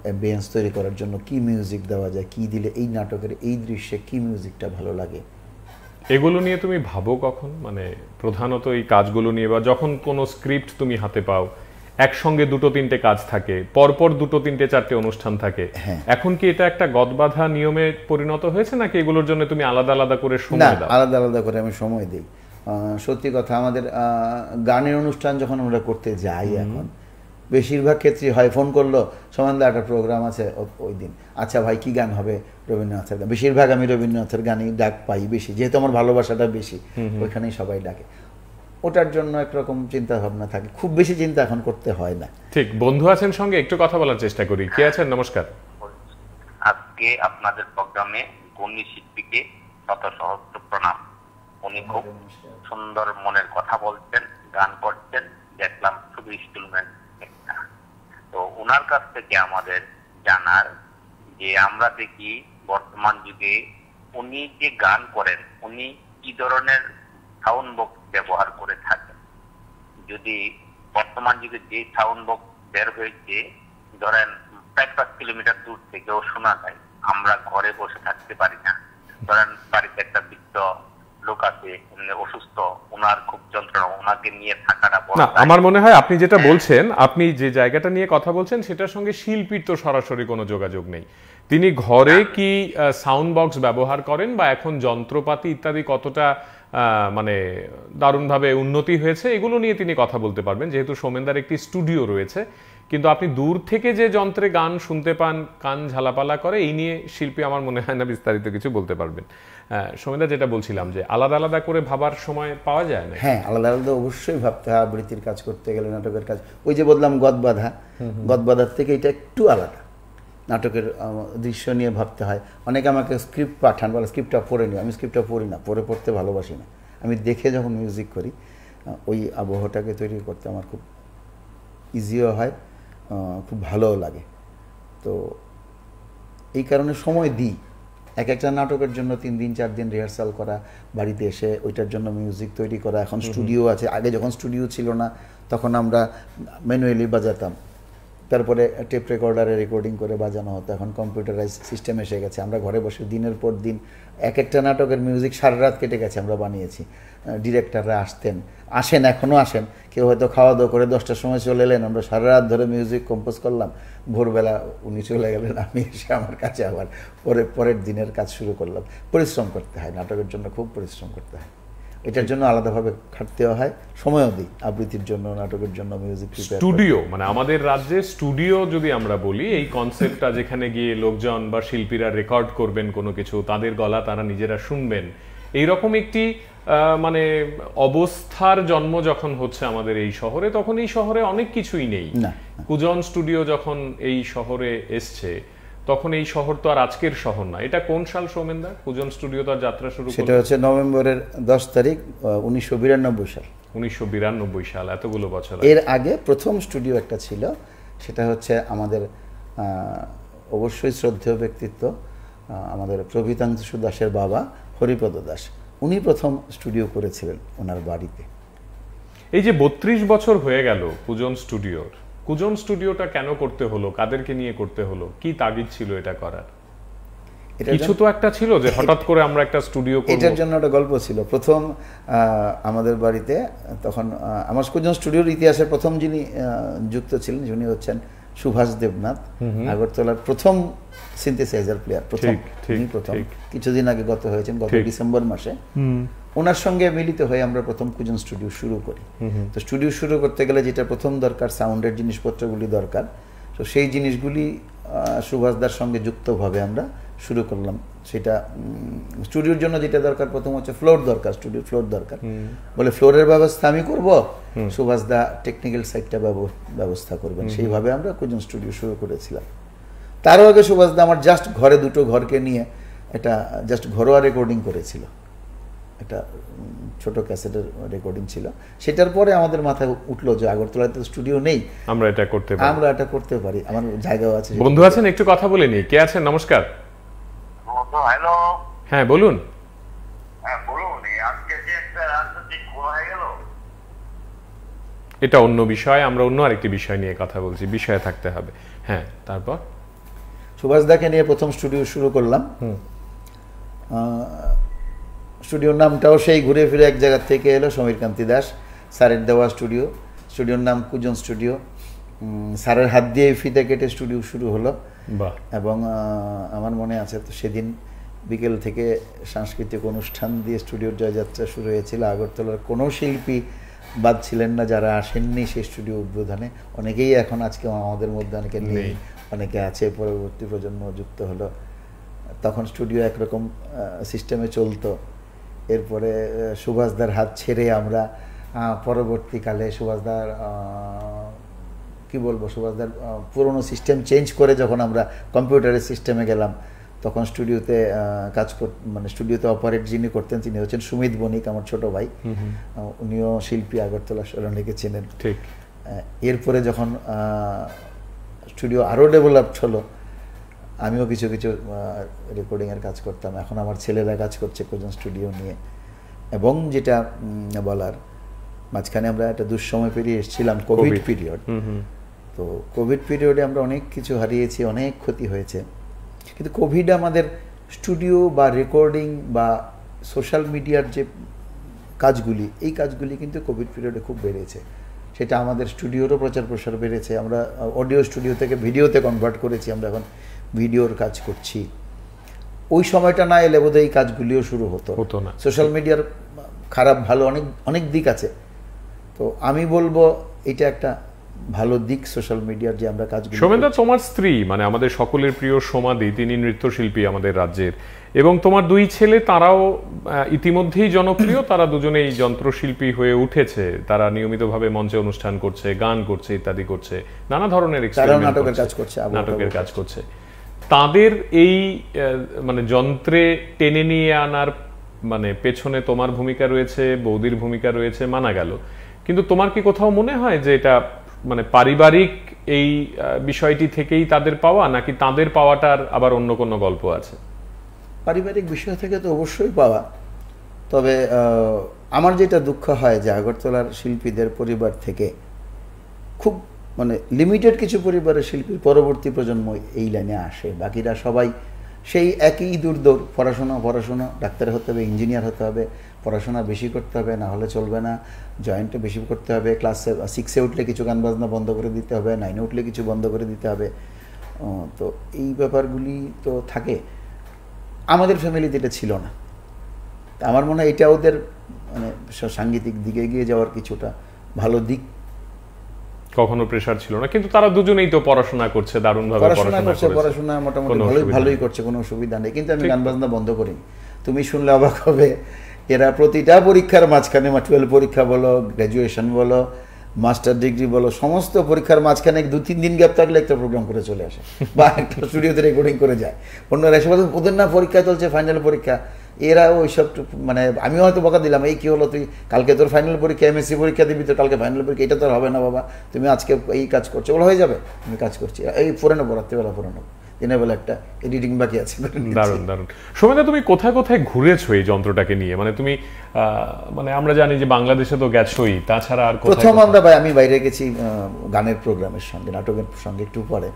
অ্যাম্বিয়েন্স তৈরি করার জন্য কি মিউজিক দেওয়া যায়, কি দিলে এই নাটকের এই দৃশ্যে কি মিউজিকটা ভালো লাগে, এগুলো নিয়ে তুমি ভাবো কখন? মানে প্রধানত এই কাজগুলো নিয়ে, বা যখন কোনো স্ক্রিপ্ট তুমি হাতে পাও, একসঙ্গে দুটো তিনটে কাজ থাকে, পরপর দুটো তিনটে চারটে অনুষ্ঠান থাকে, এখন কি এটা একটা গদবাঁধা নিয়মে পরিণত হয়েছে, নাকি এগুলোর জন্য তুমি আলাদা আলাদা করে সময় দাও? আলাদা আলাদা করে আমি সময় দিই। সত্যি কথা, আমাদের গানের অনুষ্ঠান যখন আমরা করতে যাই, এখন বেশিরভাগ ক্ষেত্রে হয় ফোন করলো, সমানদা একটা প্রোগ্রাম আছে ওই দিন, আচ্ছা ভাই কি গান হবে? রবীন্দ্রনাথের গান। বেশিরভাগ আমি রবীন্দ্রনাথের গানই ডাক পাই বেশি, যেহেতু আমার ভালোবাসাটা বেশি, ওইখানেই সবাই ডাকে। ওটার জন্য একরকম চিন্তা ভাবনা থাকে, খুব বেশি চিন্তা এখন করতে হয় না। ঠিক। বন্ধু আছেন সঙ্গে, একটু কথা বলার চেষ্টা করি। কে আছেন? নমস্কার। আজকে আপনাদের প্রোগ্রামে গুণী শিল্পীকে শত সহস্র প্রণাম। উনি খুব সুন্দর মনের কথা বলছেন, গান করছেন, দেখলাম শুধু ইনস্ট্রুমেন্ট। তো ওনার কাছ থেকে আমাদের জানার যে আমরা দেখি বর্তমান যুগে উনি যে গান করেন, উনি কি ধরনের সাউন্ড বক্স ব্যবহার করে থাকেন। যদি বর্তমান যুগে যে সাউন্ড বক্স বের হয়েছে, ধরেন 5 কিলোমিটার দূর থেকেও শোনা যায়, আমরা ঘরে বসে থাকতে পারি না। ধরেন বাড়িতে একটা বৃদ্ধ লোক আছে অসুস্থ, ওনার খুব যন্ত্রণা, ওনাকে নিয়ে থাকাটা বড়। না, আমার মনে হয় আপনি যেটা বলছেন, আপনি যে জায়গাটা নিয়ে কথা বলছেন সেটার সঙ্গে শিল্পীর তো সরাসরি কোনো যোগাযোগ নেই। তিনি ঘরে কি সাউন্ড বক্স ব্যবহার করেন বা এখন যন্ত্রপাতি ইত্যাদি কতটা মানে দারুণভাবে উন্নতি হয়েছে এগুলো নিয়ে তিনি কথা বলতে পারবেন, যেহেতু সোমেনদার একটি স্টুডিও রয়েছে। কিন্তু আপনি দূর থেকে যে যন্ত্রে গান শুনতে পান, কান ঝালাপালা করে, এই নিয়ে শিল্পী আমার মনে হয় না বিস্তারিত কিছু বলতে পারবেন। সোমেনদা, যেটা বলছিলাম যে আলাদা আলাদা করে ভাবার সময় পাওয়া যায় না? হ্যাঁ, আলাদা আলাদা অবশ্যই ভাবতে হয়। আবৃত্তির কাজ করতে গেলে, নাটকের কাজ, ওই যে বললাম গদবাধা, গদবাধার থেকে এটা একটু আলাদা। নাটকের দৃশ্য নিয়ে ভাবতে হয়। অনেকে আমাকে স্ক্রিপ্ট পাঠান, বলে স্ক্রিপ্টটা পড়ে নিও। আমি স্ক্রিপ্টটা পড়ি না, পড়তে ভালোবাসি না। আমি দেখে যখন মিউজিক করি, ওই আবহটাকে তৈরি করতে আমার খুব ইজিও হয়, খুব ভালোও লাগে। তো এই কারণে সময় দিই। এক একটা নাটকের জন্য 3 দিন 4 দিন রিহার্সাল করা, বাড়িতে এসে ওইটার জন্য মিউজিক তৈরি করা। এখন স্টুডিও আছে, আগে যখন স্টুডিও ছিল না তখন আমরা ম্যানুয়ালি বাজাতাম, তারপরে টেপ রেকর্ডারে রেকর্ডিং করে বাজানো হতো। এখন কম্পিউটারাইজ সিস্টেম এসে গেছে, আমরা ঘরে বসে দিনের পর দিন এক একটা নাটকের মিউজিক সারা রাত কেটে গেছে, আমরা বানিয়েছি। ডিরেক্টররা আসেন, এখনও আসেন। কেউ হয়তো খাওয়া দাওয়া করে 10টার সময় চলে এলেন, আমরা সারা রাত ধরে মিউজিক কম্পোজ করলাম। ভোরবেলা উনি চলে গেলেন, আমি এসে আমার কাছে আবার পরের দিনের কাজ শুরু করলাম। পরিশ্রম করতে হয়, নাটকের জন্য খুব পরিশ্রম করতে হয়। এটার জন্য আলাদাভাবে খাটতেও হয়, সময়ও দিই আবৃত্তির জন্য, নাটকের জন্য মিউজিক প্রিপেয়ার। স্টুডিও মানে আমাদের রাজ্যে স্টুডিও যদি আমরা বলি, এই কনসেপ্টটা যেখানে গিয়ে লোকজন বা শিল্পীরা রেকর্ড করবেন কোনো কিছু, তাদের গলা তারা নিজেরা শুনবেন, এইরকম একটি মানে অবস্থার জন্ম যখন হচ্ছে আমাদের এই শহরে, তখন এই শহরে অনেক কিছুই নেই। কুজন স্টুডিও যখন এই শহরে এসছে, তখন এই শহর তো আর আজকের শহর না। এটা কোন সাল সোমেনদা কুজন স্টুডিও তার যাত্রা শুরু? সেটা হচ্ছে নভেম্বরের 10 তারিখ 1992 সাল। 1992 সাল, এতগুলো বছর। এর আগে প্রথম স্টুডিও একটা ছিল, সেটা হচ্ছে আমাদের অবশ্যই শ্রদ্ধেয় ব্যক্তিত্ব আমাদের প্রভৃতাংশু দাসের বাবা হরিপদ দাস, উনি প্রথম স্টুডিও করেছিলেন ওনার বাড়িতে। এই যে 32 বছর হয়ে গেল কুজন স্টুডিওর, কুজন স্টুডিওটা কেন করতে হলো, কাদেরকে নিয়ে করতে হলো, কি তাগিদ ছিল এটা করার? কিছু তো একটা ছিল যে হঠাৎ করে আমরা একটা স্টুডিও করব। এটার জন্য একটা গল্প ছিল। প্রথম আমাদের বাড়িতে তখন আমার কুজন স্টুডিওর ইতিহাসের প্রথম যিনি যুক্ত ছিলেন, যিনি হচ্ছেন সুভাষ দেবনাথ, আগরতলার প্রথম সিনথেসাইজার প্লেয়ার, প্রথম কিছুদিন আগে গত হয়েছেন, গত ডিসেম্বর মাসে। ওনার সঙ্গে মিলিত হয়ে আমরা প্রথম কুজন স্টুডিও শুরু করি। তো স্টুডিও শুরু করতে গেলে যেটা প্রথম দরকার, সাউন্ডের জিনিসপত্রগুলি দরকার। তো সেই জিনিসগুলি সুভাষদার সঙ্গে যুক্তভাবে আমরা শুরু করলাম। সেটা স্টুডিওর জন্য যেটা দরকার, প্রথম হচ্ছে ফ্লোর দরকার, স্টুডিও ফ্লোর দরকার। বলে ফ্লোরের ব্যবস্থা আমি করব, সুভাষদা টেকনিক্যাল সাইডটা ব্যবস্থা করবেন। সেইভাবে আমরা কুজন স্টুডিও শুরু করেছিলাম। তারও আগে সুভাষদা আমার জাস্ট ঘরে দুটো ঘরকে নিয়ে একটা জাস্ট ঘরোয়া রেকর্ডিং করেছিল, একটা ছোট ক্যাসেটের রেকর্ডিং ছিল। সেটার পরে আমাদের মাথায় উঠলো যে আগরতলায় তো স্টুডিও নেই, আমরা এটা করতে পারি, আমার জায়গাও আছে। বন্ধু আছেন, একটু কথা বলে নি। কে আছেন? নমস্কার। হ্যালো, হ্যাঁ বলুন। এটা অন্য বিষয়, আমরা অন্য আরেকটি বিষয় নিয়ে কথা বলছি, বিষয়ে থাকতে হবে। হ্যাঁ, তারপর সুভাষদাকে নিয়ে প্রথম স্টুডিও শুরু করলাম। স্টুডিওর নামটাও সেই ঘুরে ফিরে এক জায়গা থেকে এলো, সমীর কান্তি দাস স্যারের দেওয়া স্টুডিও। স্টুডিওর নাম কুজন স্টুডিও। স্যারের হাত দিয়ে ফিতে কেটে স্টুডিও শুরু হলো। এবং আমার মনে আছে তো সেদিন বিকেল থেকে সাংস্কৃতিক অনুষ্ঠান দিয়ে স্টুডিওর জয়যাত্রা শুরু হয়েছিল। আগরতলার কোনো শিল্পী বাদ ছিলেন না যারা আসেননি সেই স্টুডিও উদ্বোধনে। অনেকেই এখন আজকে আমাদের মধ্যে, অনেকে নেই, অনেকে আছে, পরবর্তী প্রজন্ম যুক্ত হলো। তখন স্টুডিও একরকম সিস্টেমে চলতো। এরপরে সুভাষদার হাত ছেড়ে আমরা পরবর্তীকালে সুভাষদার সুভাষদার পুরনো সিস্টেম চেঞ্জ করে যখন আমরা কম্পিউটারের সিস্টেমে গেলাম, তখন স্টুডিওতে স্টুডিওতে অপারেট যিনি করতেন তিনি হচ্ছেন সুমিত বণিক, আমার ছোট ভাই। উনিও শিল্পী, আগরতলা অনেকে চেনেন। ঠিক। এরপরে যখন স্টুডিও আরও ডেভেলপড হলো, আমিও কিছু কিছু রেকর্ডিংয়ের কাজ করতাম। এখন আমার ছেলেরা কাজ করছে কুজন স্টুডিও নিয়ে। এবং যেটা বলার, মাঝখানে আমরা একটা দুঃসময় পেরিয়ে এসেছিলাম, কোভিড পিরিয়ড। তো কোভিড পিরিয়ডে আমরা অনেক কিছু হারিয়েছি, অনেক ক্ষতি হয়েছে। কিন্তু কোভিড আমাদের স্টুডিও বা রেকর্ডিং বা সোশ্যাল মিডিয়ার যে কাজগুলি, এই কাজগুলি কিন্তু কোভিড পিরিয়ডে খুব বেড়েছে। সেটা আমাদের স্টুডিওরও প্রচার প্রসার বেড়েছে, আমরা অডিও স্টুডিও থেকে ভিডিওতে কনভার্ট করেছি, আমরা এখন ভিডিওর কাজ করছি। ওই সময়টা না এলে বোধহয় এই কাজগুলিও শুরু হতো না। সোশ্যাল মিডিয়ার খারাপ ভালো অনেক অনেক দিক আছে, তো আমি বলবো এটা একটা ভালো দিক সোশ্যাল মিডিয়ার, যে আমরা কাজগুলো। সোমেনদা, তোমার স্ত্রী মানে আমাদের সকলের প্রিয় সমাধি, তিনি নৃত্যশিল্পী আমাদের রাজ্যের, এবং তোমার দুই ছেলে তারাও ইতিমধ্যেই জনপ্রিয়, তারা দুজনেই যন্ত্রশিল্পী হয়ে উঠেছে, তারা নিয়মিতভাবে মঞ্চে অনুষ্ঠান করছে, গান করছে, ইত্যাদি করছে, নানা ধরনের নাটকের কাজ করছে। তাদের এই মানে যন্ত্রে টেনে নিয়ে আনার মানে পেছনে তোমার ভূমিকা রয়েছে, বৌদির ভূমিকা রয়েছে, মানা গেল, কিন্তু তোমার কি কোথাও মনে হয় যে এটা মানে পারিবারিক এই বিষয়টি থেকেই তাদের পাওয়া, নাকি তাদের পাওয়াটার আবার অন্য কোনো গল্প আছে? পারিবারিক বিষয় থেকে তো অবশ্যই পাওয়া, তবে আমার যেটা দুঃখ হয় যে আগরতলার শিল্পীদের পরিবার থেকে খুব মানে লিমিটেড কিছু পরিবারের শিল্পীর পরবর্তী প্রজন্ম এই লাইনে আসে, বাকিরা সবাই সেই একই দূরদৌড়, পড়াশোনা, ডাক্তার হতে হবে, ইঞ্জিনিয়ার হতে হবে, পড়াশোনা বেশি করতে হবে, না হলে চলবে না, জয়েন্টে বেশি করতে হবে, ক্লাস 6-এ উঠলে কিছু গান বাজনা বন্ধ করে দিতে হবে, 9-এ উঠলে কিছু বন্ধ করে দিতে হবে। তো এই ব্যাপারগুলি তো থাকে, আমাদের ফ্যামিলিতে এটা ছিল না। আমার মনে হয় এটা ওদের মানে সাংগীতিক দিকে এগিয়ে যাওয়ার কিছুটা ভালো দিক। কখনো প্রেসার ছিল না, কিন্তু তারা দুজনেই তো পড়াশোনা করছে, দারুণভাবে পড়াশোনা মোটামুটি ভালোই করছে, কোনো অসুবিধা নেই। কিন্তু আমি গান বাজনা বন্ধ করিনি। তুমি শুনলে অবাক হবে, এরা প্রতিটা পরীক্ষার মাঝখানে, 12 পরীক্ষা বলো, গ্র্যাজুয়েশন বলো, মাস্টার ডিগ্রি বলো, সমস্ত পরীক্ষার মাঝখানে 2-3 দিন গ্যাপ থাকলে একটা প্রোগ্রাম করে চলে আসে বা একটা স্টুডিওতে রেকর্ডিং করে যায়। অন্যরা এসে বলতে ওদের না পরীক্ষা চলছে, ফাইনাল পরীক্ষা, এরা ওই সব মানে আমিও হয়তো বকা দিলাম, এই কী হলো, তুই কালকে তোর ফাইনাল পরীক্ষা, MSc পরীক্ষা দিবি, তোর কালকে ফাইনাল পরীক্ষা, এটা তো হবে না বাবা, তুমি আজকে এই কাজ করছো, ওগুলো হয়ে যাবে, আমি কাজ করছি, এই পড়ে নেবো, রাত্রিবেলা পড়ে নেবো, দিনের বেলা একটা এডিটিং বাকি আছে। দারুণ। সোমেনদা, তুমি কোথায় কোথায় ঘুরেছো এই যন্ত্রটাকে নিয়ে? মানে তুমি মানে আমরা জানি যে বাংলাদেশে তো গেছোই, তাছাড়া আর প্রথম আমি বাইরে গেছি গানের প্রোগ্রামের সঙ্গে, নাটকের সঙ্গে একটু পরে।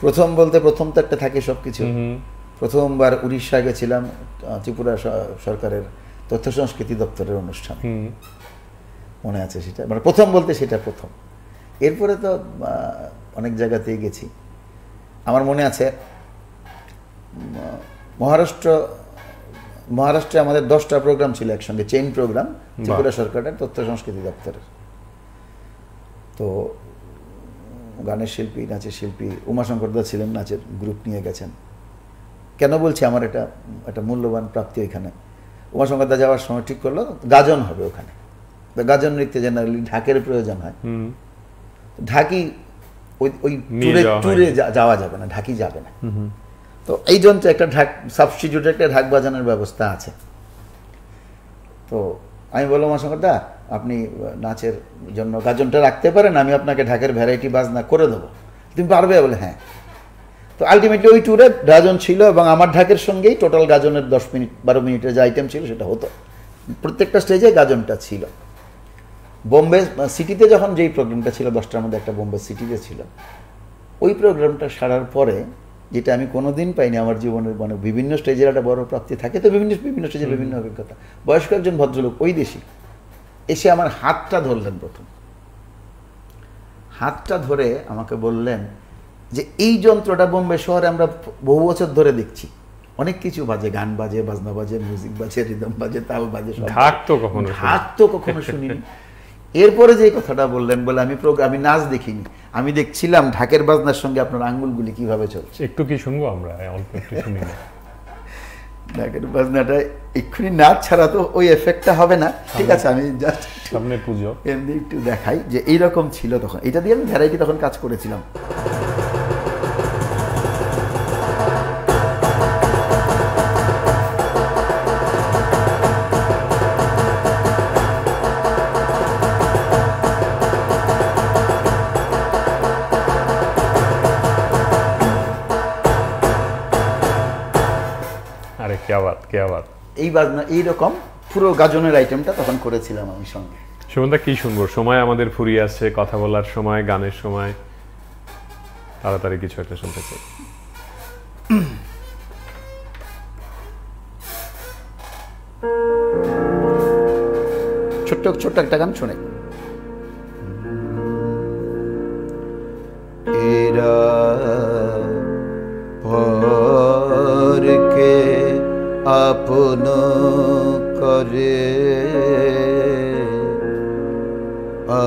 প্রথম বলতে প্রথম তো একটা থাকে সবকিছু। প্রথমবার উড়িষ্যা গেছিলাম, ত্রিপুরা সরকারের তথ্য সংস্কৃতি দপ্তরের অনুষ্ঠান, মনে আছে সেটা, মানে প্রথম বলতে সেটা প্রথম। এরপরে তো অনেক জায়গাতেই গেছি। আমার মনে আছে মহারাষ্ট্রে আমাদের 10টা প্রোগ্রাম ছিল একসঙ্গে, চেইন প্রোগ্রাম, ত্রিপুরা সরকারের তথ্য সংস্কৃতি দপ্তরের। তো গানের শিল্পী, নাচের শিল্পী উমাশঙ্কর দা ছিলেন, নাচের গ্রুপ নিয়ে গেছেন। কেন বলছি, আমার এটা মূল্যবান প্রাপ্তি। ওইখানে উমাশঙ্কর দা যাওয়ার সময় ঠিক করলো গাজন হবে ওখানে। গাজন নৃত্যে জেনারেলি ঢাকের প্রয়োজন হয়, ঢাকি ওই ট্যুরে যাওয়া যাবে না, ঢাকি যাবে না। তো এই যন্ত্রে একটা ঢাক সাবস্টিটিউট, একটা ঢাক বাজানোর ব্যবস্থা আছে। তো আমি বললাম উমাশঙ্কর দা, আপনি নাচের জন্য গাজনটা রাখতে পারেন, আমি আপনাকে ঢাকের ভ্যারাইটি বাজনা করে দেবো, তুমি পারবে? বলে হ্যাঁ। তো আলটিমেটলি ওই ট্যুরে গাজন ছিল, এবং আমার ঢাকের সঙ্গেই টোটাল গাজনের 10 মিনিট 12 মিনিটের যে আইটেম ছিল সেটা হতো, প্রত্যেকটা স্টেজে গাজনটা ছিল। বোম্বে সিটিতে যখন যেই প্রোগ্রামটা ছিল, 10টার মধ্যে একটা বোম্বে সিটিতে ছিল, ওই প্রোগ্রামটা সারার পরে যেটা আমি কোনোদিন পাইনি আমার জীবনের, মানে বিভিন্ন স্টেজের একটা বড় প্রাপ্তি থাকে তো, বিভিন্ন স্টেজের বিভিন্ন অভিজ্ঞতা। বয়স্ক একজন ভদ্রলোক ওই দেশি এসে আমার হাতটা ধরলেন, প্রথম হাতটা ধরে আমাকে বললেন যে এই যন্ত্রটা বোম্বে শহরে আমরা বহু বছর ধরে দেখছি, অনেক কিছু বাজে, গান বাজে, বাজনা বাজে, মিউজিক বাজে, রিদম বাজে, তাল বাজে, ঢাক তো কখনো শুনিনি। এরপরে যে কথাটা বললেন, বলে আমি নাচ দেখিনি, আমি দেখছিলাম ঢাকের বাজনার সঙ্গে আপনার আঙ্গুলগুলি কিভাবে চলছে। একটু কি শুনবো আমরা? অল্প একটু শুনি। ঢাকের বাজনাটা এক্ষুনি নাচ ছাড়া তো ওই এফেক্টটা হবে না। ঠিক আছে, আমি জাস্ট সামনে পুজো এমনি একটু দেখাই যে এইরকম ছিল তখন। এটা দিয়ে আমি ভ্যারাইটি তখন কাজ করেছিলাম। এই বাজনা এইরকম পুরো গাজনের আইটেমটা তখন করেছিলাম আমি সঙ্গে। সুমনদা, কি শুনবো? সময় আমাদের ফুরিয়ে আসছে, কথা বলার সময়, গানের সময়, তাড়াতাড়ি কিছু একটা শুনতে চাই। ছোট্ট একটা গান শুনে। এরা পরকে আপন করে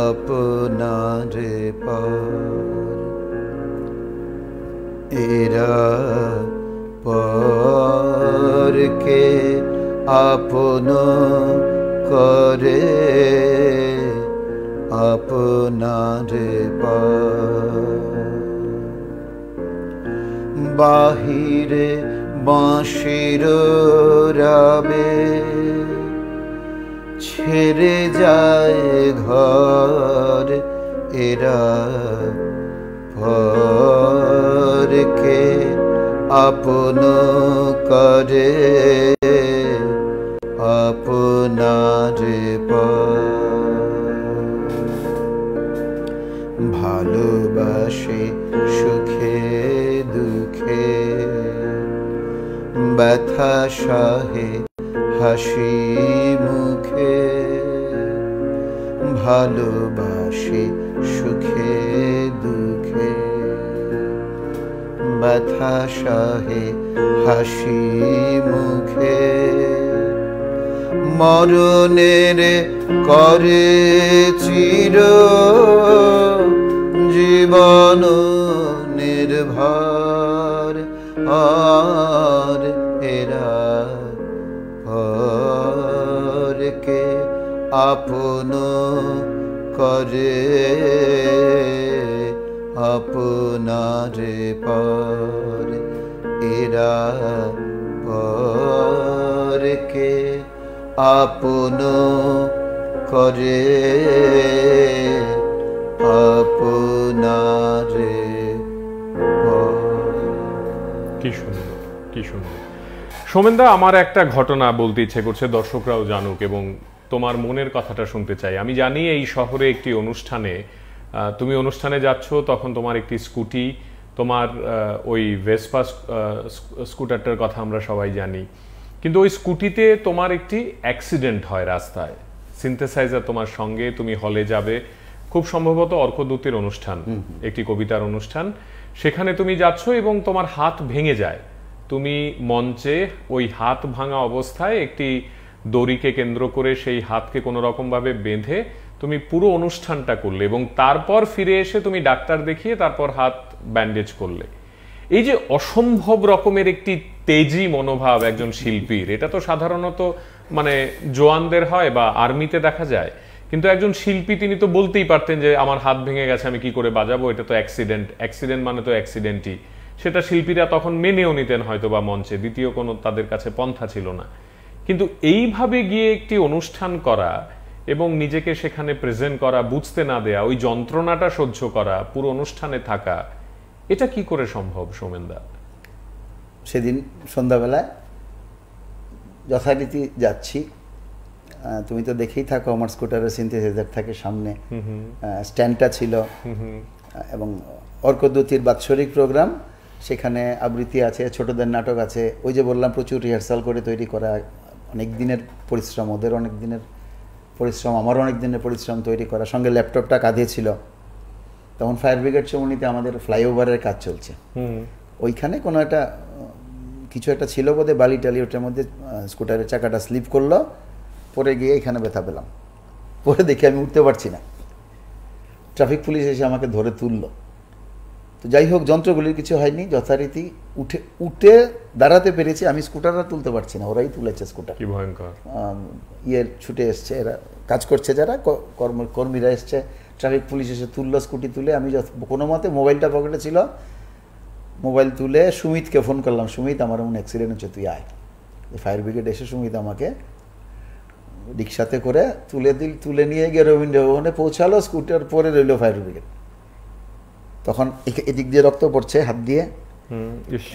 আপনারে পার, এরা পরকে আপন করে আপনারে পার। বাহিরে বাঁশির রাবে ছেড়ে যায় ঘর, এরা পরকে আপন করে আপনারে পার। ভালোবাসে সুখে দুঃখে ব্যথা সহে হাসি মুখে, ভালোবাসে সুখে দুঃখে ব্যথা সহে হাসি মুখে। মরণের করে চির জীবন নির্ভর, আর এরা পরকে আপন করে আপনারে পার, এরা পরকে আপন করে আপনারে পার। কি সুন্দর, কি সুন্দর। সোমেনদা, আমার একটা ঘটনা বলতে ইচ্ছে করছে, দর্শকরাও জানুক এবং তোমার মনের কথাটা শুনতে চাই। আমি জানি এই শহরে একটি অনুষ্ঠানে তুমি অনুষ্ঠানে যাচ্ছ, তখন তোমার একটি স্কুটি, তোমার ওই ভেসপা স্কুটারটার কথা আমরা সবাই জানি, কিন্তু ওই স্কুটিতে তোমার একটি অ্যাক্সিডেন্ট হয় রাস্তায়। সিনথেসাইজার তোমার সঙ্গে, তুমি হলে যাবে, খুব সম্ভবত অর্কদূতের অনুষ্ঠান, একটি কবিতার অনুষ্ঠান, সেখানে তুমি যাচ্ছ এবং তোমার হাত ভেঙে যায়। তুমি মঞ্চে ওই হাত ভাঙা অবস্থায় একটি দড়িকে কেন্দ্র করে সেই হাতকে কোনো রকমভাবে বেঁধে তুমি পুরো অনুষ্ঠানটা করলে এবং তারপর ফিরে এসে তুমি ডাক্তার দেখিয়ে তারপর হাত ব্যান্ডেজ করলে। এই যে অসম্ভব রকমের একটি তেজি মনোভাব একজন শিল্পীর, এটা তো সাধারণত মানে জওয়ানদের হয় বা আর্মিতে দেখা যায়, কিন্তু একজন শিল্পী তিনি তো বলতেই পারতেন যে আমার হাত ভেঙে গেছে, আমি কি করে বাজাবো, এটা তো অ্যাক্সিডেন্ট, অ্যাক্সিডেন্ট মানে তো অ্যাক্সিডেন্টই। সেটা শিল্পীরা তখন মেনেও নিতেন হয়তো বা মঞ্চে, দ্বিতীয় কোনো তাদের কাছে পন্থা ছিল না। কিন্তু এইভাবে গিয়ে একটি অনুষ্ঠান করা এবং নিজেকে সেখানে প্রেজেন্ট করা, বুঝতে না দেয়া, ওই যন্ত্রণাটা সহ্য করা, পুরো অনুষ্ঠানে থাকা, এটা কি করে সম্ভব সোমেনদা? সেদিন সন্ধ্যাবেলায় যথারীতি যাচ্ছি, তুমি তো দেখেই থাকো আমার স্কুটারের সিনথেসাইজার থাকে সামনে, স্ট্যান্ডটা ছিল এবং অর্কদূতির বাৎসরিক প্রোগ্রাম, সেখানে আবৃত্তি আছে, ছোটদের নাটক আছে। ওই যে বললাম প্রচুর রিহার্সাল করে তৈরি করা, অনেক দিনের পরিশ্রম, ওদের অনেক দিনের পরিশ্রম, আমারও অনেক দিনের পরিশ্রম তৈরি করা, সঙ্গে ল্যাপটপটা কাঁধে ছিল। তখন ফায়ার ব্রিগেড চৌমুনিতে আমাদের ফ্লাইওভারের কাজ চলছে, ওইখানে কোনো একটা কিছু একটা ছিল বোধে বালি টালি, ওটার মধ্যে স্কুটারের চাকাটা স্লিপ করলো, পরে গিয়ে এখানে ব্যথা পেলাম, পরে দেখি আমি উঠতে পারছি না। ট্রাফিক পুলিশ এসে আমাকে ধরে তুললো। তো যাই হোক, যন্ত্রগুলির কিছু হয়নি, যথারীতি উঠে দাঁড়াতে পেরেছি, আমি স্কুটারটা তুলতে পারছি না, ওরাই তুলেছে স্কুটার। কি ভয়ঙ্কর! ছুটে এসছে, এরা কাজ করছে যারা কর্মীরা এসছে, ট্রাফিক পুলিশ এসে তুললো স্কুটি তুলে। আমি কোনো মতে, মোবাইলটা পকেটে ছিল, মোবাইল তুলে সুমিতকে ফোন করলাম, সুমিত আমার এমন অ্যাক্সিডেন্ট হচ্ছে, তুই আয়। ফায়ার ব্রিগেড এসে সুমিত আমাকে রিক্সাতে করে তুলে নিয়ে গিয়ে রবীন্দ্র ভবনে পৌঁছালো, স্কুটার পরে রইল ফায়ার ব্রিগেড। তখন এদিক দিয়ে রক্ত পড়ছে, হাত দিয়ে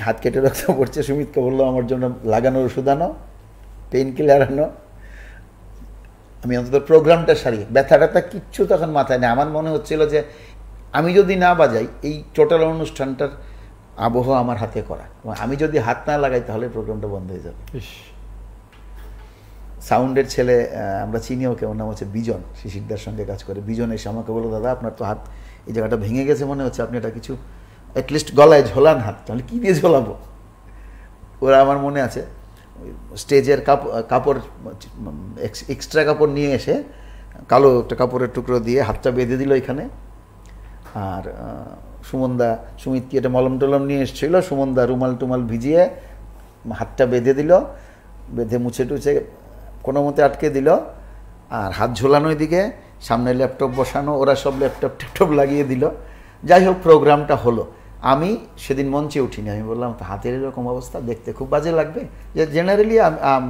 হাত কেটে রক্ত পড়ছে। সুমিতকে বললো আমার জন্য লাগানোর ওষুধ আনো, পেইন কিলার আনো, আমি অন্তত প্রোগ্রামটা সারি। ব্যথা কিচ্ছু তখন মাথায় নেই। আমার মনে হচ্ছিল যে আমি যদি না বাজাই, এই টোটাল অনুষ্ঠানটার আবহ আমার হাতে করা, আমি যদি হাত না লাগাই তাহলে প্রোগ্রামটা বন্ধ হয়ে যাবে। সাউন্ডের ছেলে, আমরা চিনি ওকে, ওর নাম হচ্ছে বিজন, শিশিরদার সঙ্গে কাজ করে। বিজন এসে আমাকে বললো, দাদা আপনার তো হাত এই জায়গাটা ভেঙে গেছে মনে হচ্ছে, আপনি এটা কিছু অ্যাটলিস্ট গলায় ঝোলান হাত। তাহলে কী দিয়ে ঝোলাবো? ওরা আমার মনে আছে স্টেজের কাপড় এক্সট্রা কাপড় নিয়ে এসে কালো একটা কাপড়ের টুকরো দিয়ে হাতটা বেঁধে দিল এখানে। আর সুমিত কি এটা মলম টলম নিয়ে এসেছিল, সুমনদা রুমাল টুমাল ভিজিয়ে হাতটা বেঁধে দিল, বেঁধে মুছে টুছে কোনো মতে আটকে দিল। আর হাত ঝোলানো এদিকে, সামনে ল্যাপটপ বসানো, ওরা সব ল্যাপটপ লাগিয়ে দিল। যাই হোক, প্রোগ্রামটা হলো। আমি সেদিন মঞ্চে উঠিনি। আমি বললাম, তো হাতের এরকম অবস্থা, দেখতে খুব বাজে লাগবে। যে জেনারেলি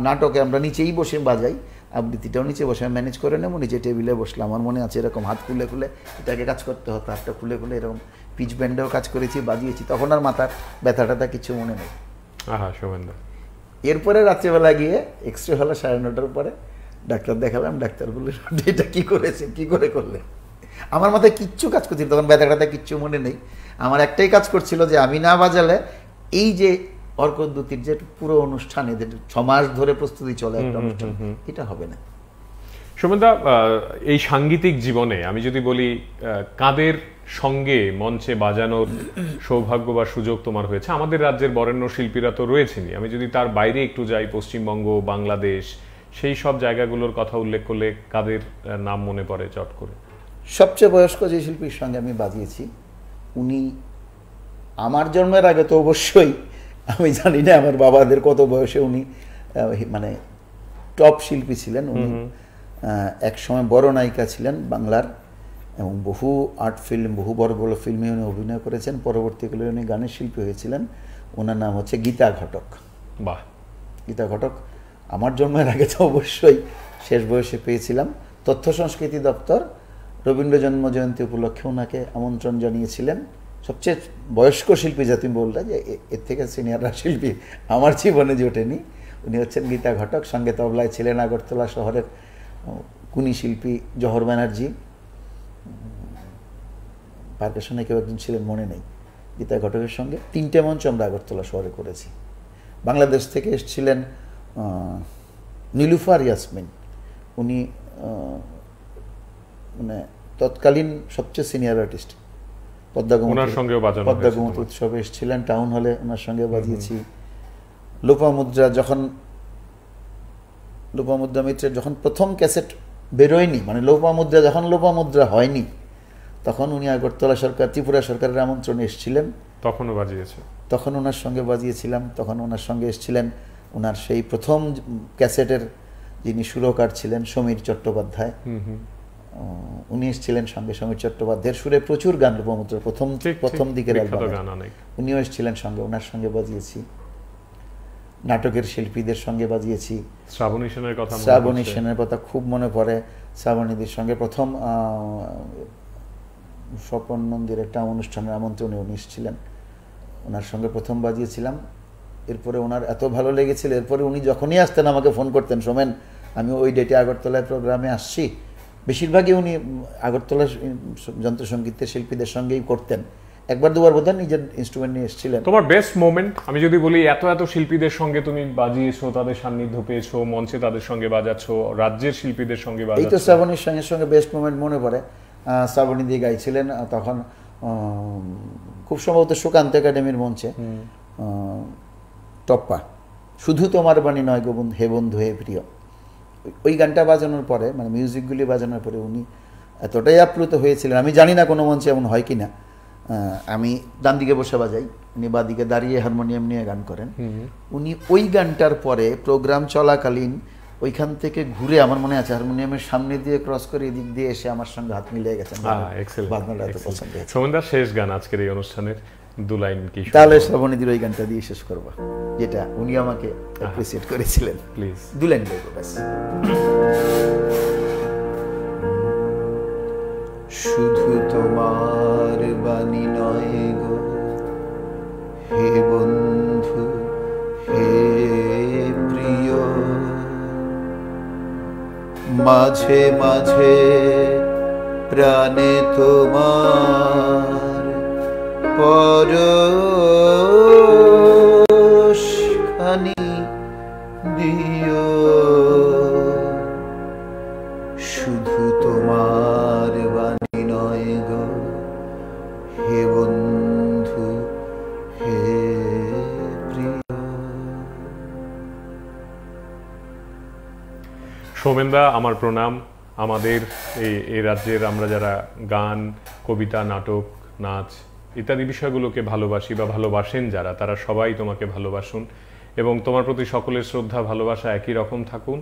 নাটকে আমরা নিচেই বসে বাজাই, আবৃত্তিটাও নিচে বসে ম্যানেজ করে নেবো, নিচে টেবিলে বসলাম। আমার মনে আছে এরকম হাত খুলে খুলে এটাকে কাজ করতে হতো, হাতটা খুলে খুলে এরকম পিচ ব্যান্ডেও কাজ করেছি, বাজিয়েছি। তখন আর মাথার ব্যথাটা কিছু মনে নেই। এরপরে রাত্রেবেলা গিয়ে এক্সরে হলো 9:30 পরে, ডাক্তার দেখালাম। ডাক্তার বললেন, এটা কী করেছে, কী করে করলে? আমার মাথায় কিচ্ছু কাজ করছিল তখন, ব্যথাটা কিচ্ছু মনে নেই। আমার একটাই কাজ করছিল যে আমি না বাজালে এই যে অর্কদ্যুতির যে পুরো অনুষ্ঠান, এদের 6 মাস ধরে প্রস্তুতি চলে একটা অনুষ্ঠান, এটা হবে না। সোমেনদা, এই সাংগীতিক জীবনে আমি যদি বলি, কাদের সঙ্গে মঞ্চে বাজানোর সৌভাগ্য বা সুযোগ তোমার হয়েছে? আমাদের রাজ্যের বরেণ্য শিল্পীরা তো রয়েছেনই, আমি যদি তার বাইরে একটু যাই, পশ্চিমবঙ্গ, বাংলাদেশ, সেই সব জায়গাগুলোর কথা উল্লেখ করলে কাদের নাম মনে পড়ে চট করে? সবচেয়ে বয়স্ক যে শিল্পীর সঙ্গে আমি বাজিয়েছি, উনি আমার জন্মের আগে তো অবশ্যই, আমি জানি না আমার বাবাদের কত বয়সে উনি মানে টপ শিল্পী ছিলেন। উনি এক সময় বড় নায়িকা ছিলেন বাংলার, এবং বহু আর্ট ফিল্ম, বহু বড় বড় ফিল্মে উনি অভিনয় করেছেন। পরবর্তীকালে উনি গানের শিল্পী হয়েছিলেন। ওনার নাম হচ্ছে গীতা ঘটক। বাহ! গীতা ঘটক আমার জন্মের আগে তো অবশ্যই শেষ বয়সে পেয়েছিলাম। তথ্য সংস্কৃতি দপ্তর রবীন্দ্র জন্ম জয়ন্তী উপলক্ষে ওনাকে আমন্ত্রণ জানিয়েছিলেন। সবচেয়ে বয়স্ক শিল্পী যা তুমি বললে, যে এর থেকে সিনিয়ররা শিল্পী আমার জীবনে জোটেনি। উনি হচ্ছেন গীতা ঘটক। সঙ্গে তবলায় ছিলেন আগরতলা শহরের কুনি শিল্পী জহর ব্যানার্জি, পারকাশনে কেউ একজন ছিলেন মনে নেই। গীতা ঘটকের সঙ্গে 3টে মঞ্চ আমরা আগরতলা শহরে করেছি। বাংলাদেশ থেকে এসেছিলেন নীলুফার ইয়াসমিন, উনি মানে তৎকালীন সবচেয়ে সিনিয়র আর্টিস্ট। পদ্মাগমত উৎসবে এসেছিলেন, টাউন হলে ওনার সঙ্গে বাজিয়েছি। লোপামুদ্রা মিত্রের যখন প্রথম ক্যাসেট বেরোয়নি, মানে লোপামুদ্রা যখন লোপামুদ্রা হয়নি, তখন উনি আগরতলা সরকার, ত্রিপুরা সরকারের আমন্ত্রণে এসেছিলেন, তখনও বাজিয়েছে। তখন ওনার সঙ্গে বাজিয়েছিলাম। তখন ওনার সঙ্গে এসেছিলেন ওনার সেই প্রথম ক্যাসেটের যিনি সুরকার ছিলেন, সমীর চট্টোপাধ্যায়। উনি এসেছিলেন সঙ্গে, সমীর চট্টোপাধ্যায়ের সুরে প্রচুর গান লোপামুদ্রার প্রথম দিকের অ্যালবামে, উনিও এসেছিলেন সঙ্গে, ওনার সঙ্গে বাজিয়েছি। নাটকের শিল্পীদের সঙ্গে বাজিয়েছি। শ্রাবণী সেনের কথা খুব মনে পড়ে। শ্রাবণীদের সঙ্গে প্রথম স্বপন মন্দির একটা অনুষ্ঠানের আমন্ত্রণে উনি এসেছিলেন, ওনার সঙ্গে প্রথম বাজিয়েছিলাম। এরপরে ওনার এত ভালো লেগেছিল, এরপরে উনি যখনই আসতেন আমাকে ফোন করতেন, সোমেন আমি ওই ডেটে আগরতলায় প্রোগ্রামে আসছি। বেশিরভাগই উনি আগরতলা যন্ত্রসঙ্গীতের শিল্পীদের সঙ্গেই করতেন। একবার দুবার বোধহয় নিজের ইনস্ট্রুমেন্ট নিয়ে এসেছিলেন। তোমার বেস্ট মোমেন্ট আমি যদি বলি, এত শিল্পীদের সঙ্গে তুমি বাজিয়েছো, তাদের সান্নিধ্য পেয়েছো, মঞ্চে তাদের সঙ্গে বাজাচ্ছো, রাজ্যের শিল্পীদের সঙ্গে বাজাচ্ছো, এই তো শ্রাবণীর সঙ্গে বেস্ট মোমেন্ট মনে পড়ে। শ্রাবণী দিয়ে গাইছিলেন তখন, খুব সম্ভবত সুকান্ত একাডেমির মঞ্চে, টপ্পা, শুধু তোমার বাণী নয় গো হে বন্ধু হে প্রিয়। ওই গানটা বাজানোর পরে, মানে মিউজিকগুলি বাজানোর পরে উনি এতটাই আপ্লুত হয়েছিলেন, আমি জানি না কোনো মঞ্চে এমন হয় কি না। আমি ডান দিকে বসে বাজাই, উনি বাঁ দিকে দাঁড়িয়ে হারমোনিয়াম নিয়ে গান করেন। উনি ওই গানটার পরে প্রোগ্রাম চলাকালীন ওইখান থেকে ঘুরে, আমার মনে আছে হারমোনিয়ামের সামনে দিয়ে ক্রস করে এদিক দিয়ে এসে আমার সঙ্গে হাত মিলিয়ে গেছেন। সোমেনদার শেষ গান আজকের এই অনুষ্ঠানের 2 লাইন কি? তাহলে শ্রাবণীদের ওই গানটা দিয়ে শেষ করবো, যেটা উনি আমাকে অ্যাপ্রিসিয়েট করেছিলেন। প্লিজ 2 লাইন গাইবো ব্যাস। শুধু তোমার বাণী নয় গো হে বন্ধু হে প্রিয়, মাঝে মাঝে প্রাণে তোমার পরশখানি দিও। সৌমেনদা, আমার প্রণাম। আমাদের এই রাজ্যের আমরা যারা গান, কবিতা, নাটক, নাচ ইত্যাদি বিষয়গুলোকে ভালোবাসি বা ভালোবাসেন যারা, তারা সবাই তোমাকে ভালোবাসুন এবং তোমার প্রতি সকলের শ্রদ্ধা ভালোবাসা একই রকম থাকুন।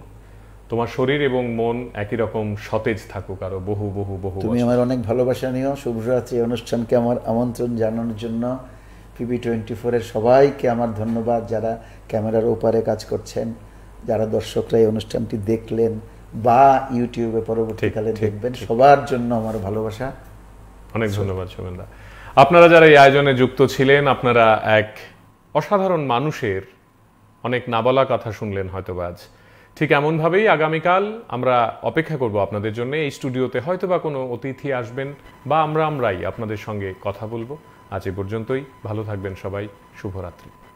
তোমার শরীর এবং মন একই রকম সতেজ থাকুক আরো বহু বহু বহু। তুমি আমার অনেক ভালোবাসা নিও। শুভরাত্রি অনুষ্ঠানকে আমার আমন্ত্রণ জানানোর জন্য PB24 এর সবাইকে আমার ধন্যবাদ, যারা ক্যামেরার ওপারে কাজ করছেন, যারা দর্শকরা এই অনুষ্ঠানটি দেখলেন বা ইউটিউবে পরবর্তীকালে দেখবেন, সবার জন্য আমার ভালোবাসা। অনেক ধন্যবাদ সৌমেনদা। আপনারা যারা এই আয়োজনে যুক্ত ছিলেন, আপনারা এক অসাধারণ মানুষের অনেক না বলা কথা শুনলেন হয়তোবা আজ। ঠিক এমনভাবেই আগামীকাল আমরা অপেক্ষা করব আপনাদের জন্য। এই স্টুডিওতে হয়তোবা কোনো অতিথি আসবেন বা আমরাই আপনাদের সঙ্গে কথা বলবো। আজ এ পর্যন্তই। ভালো থাকবেন সবাই। শুভরাত্রি।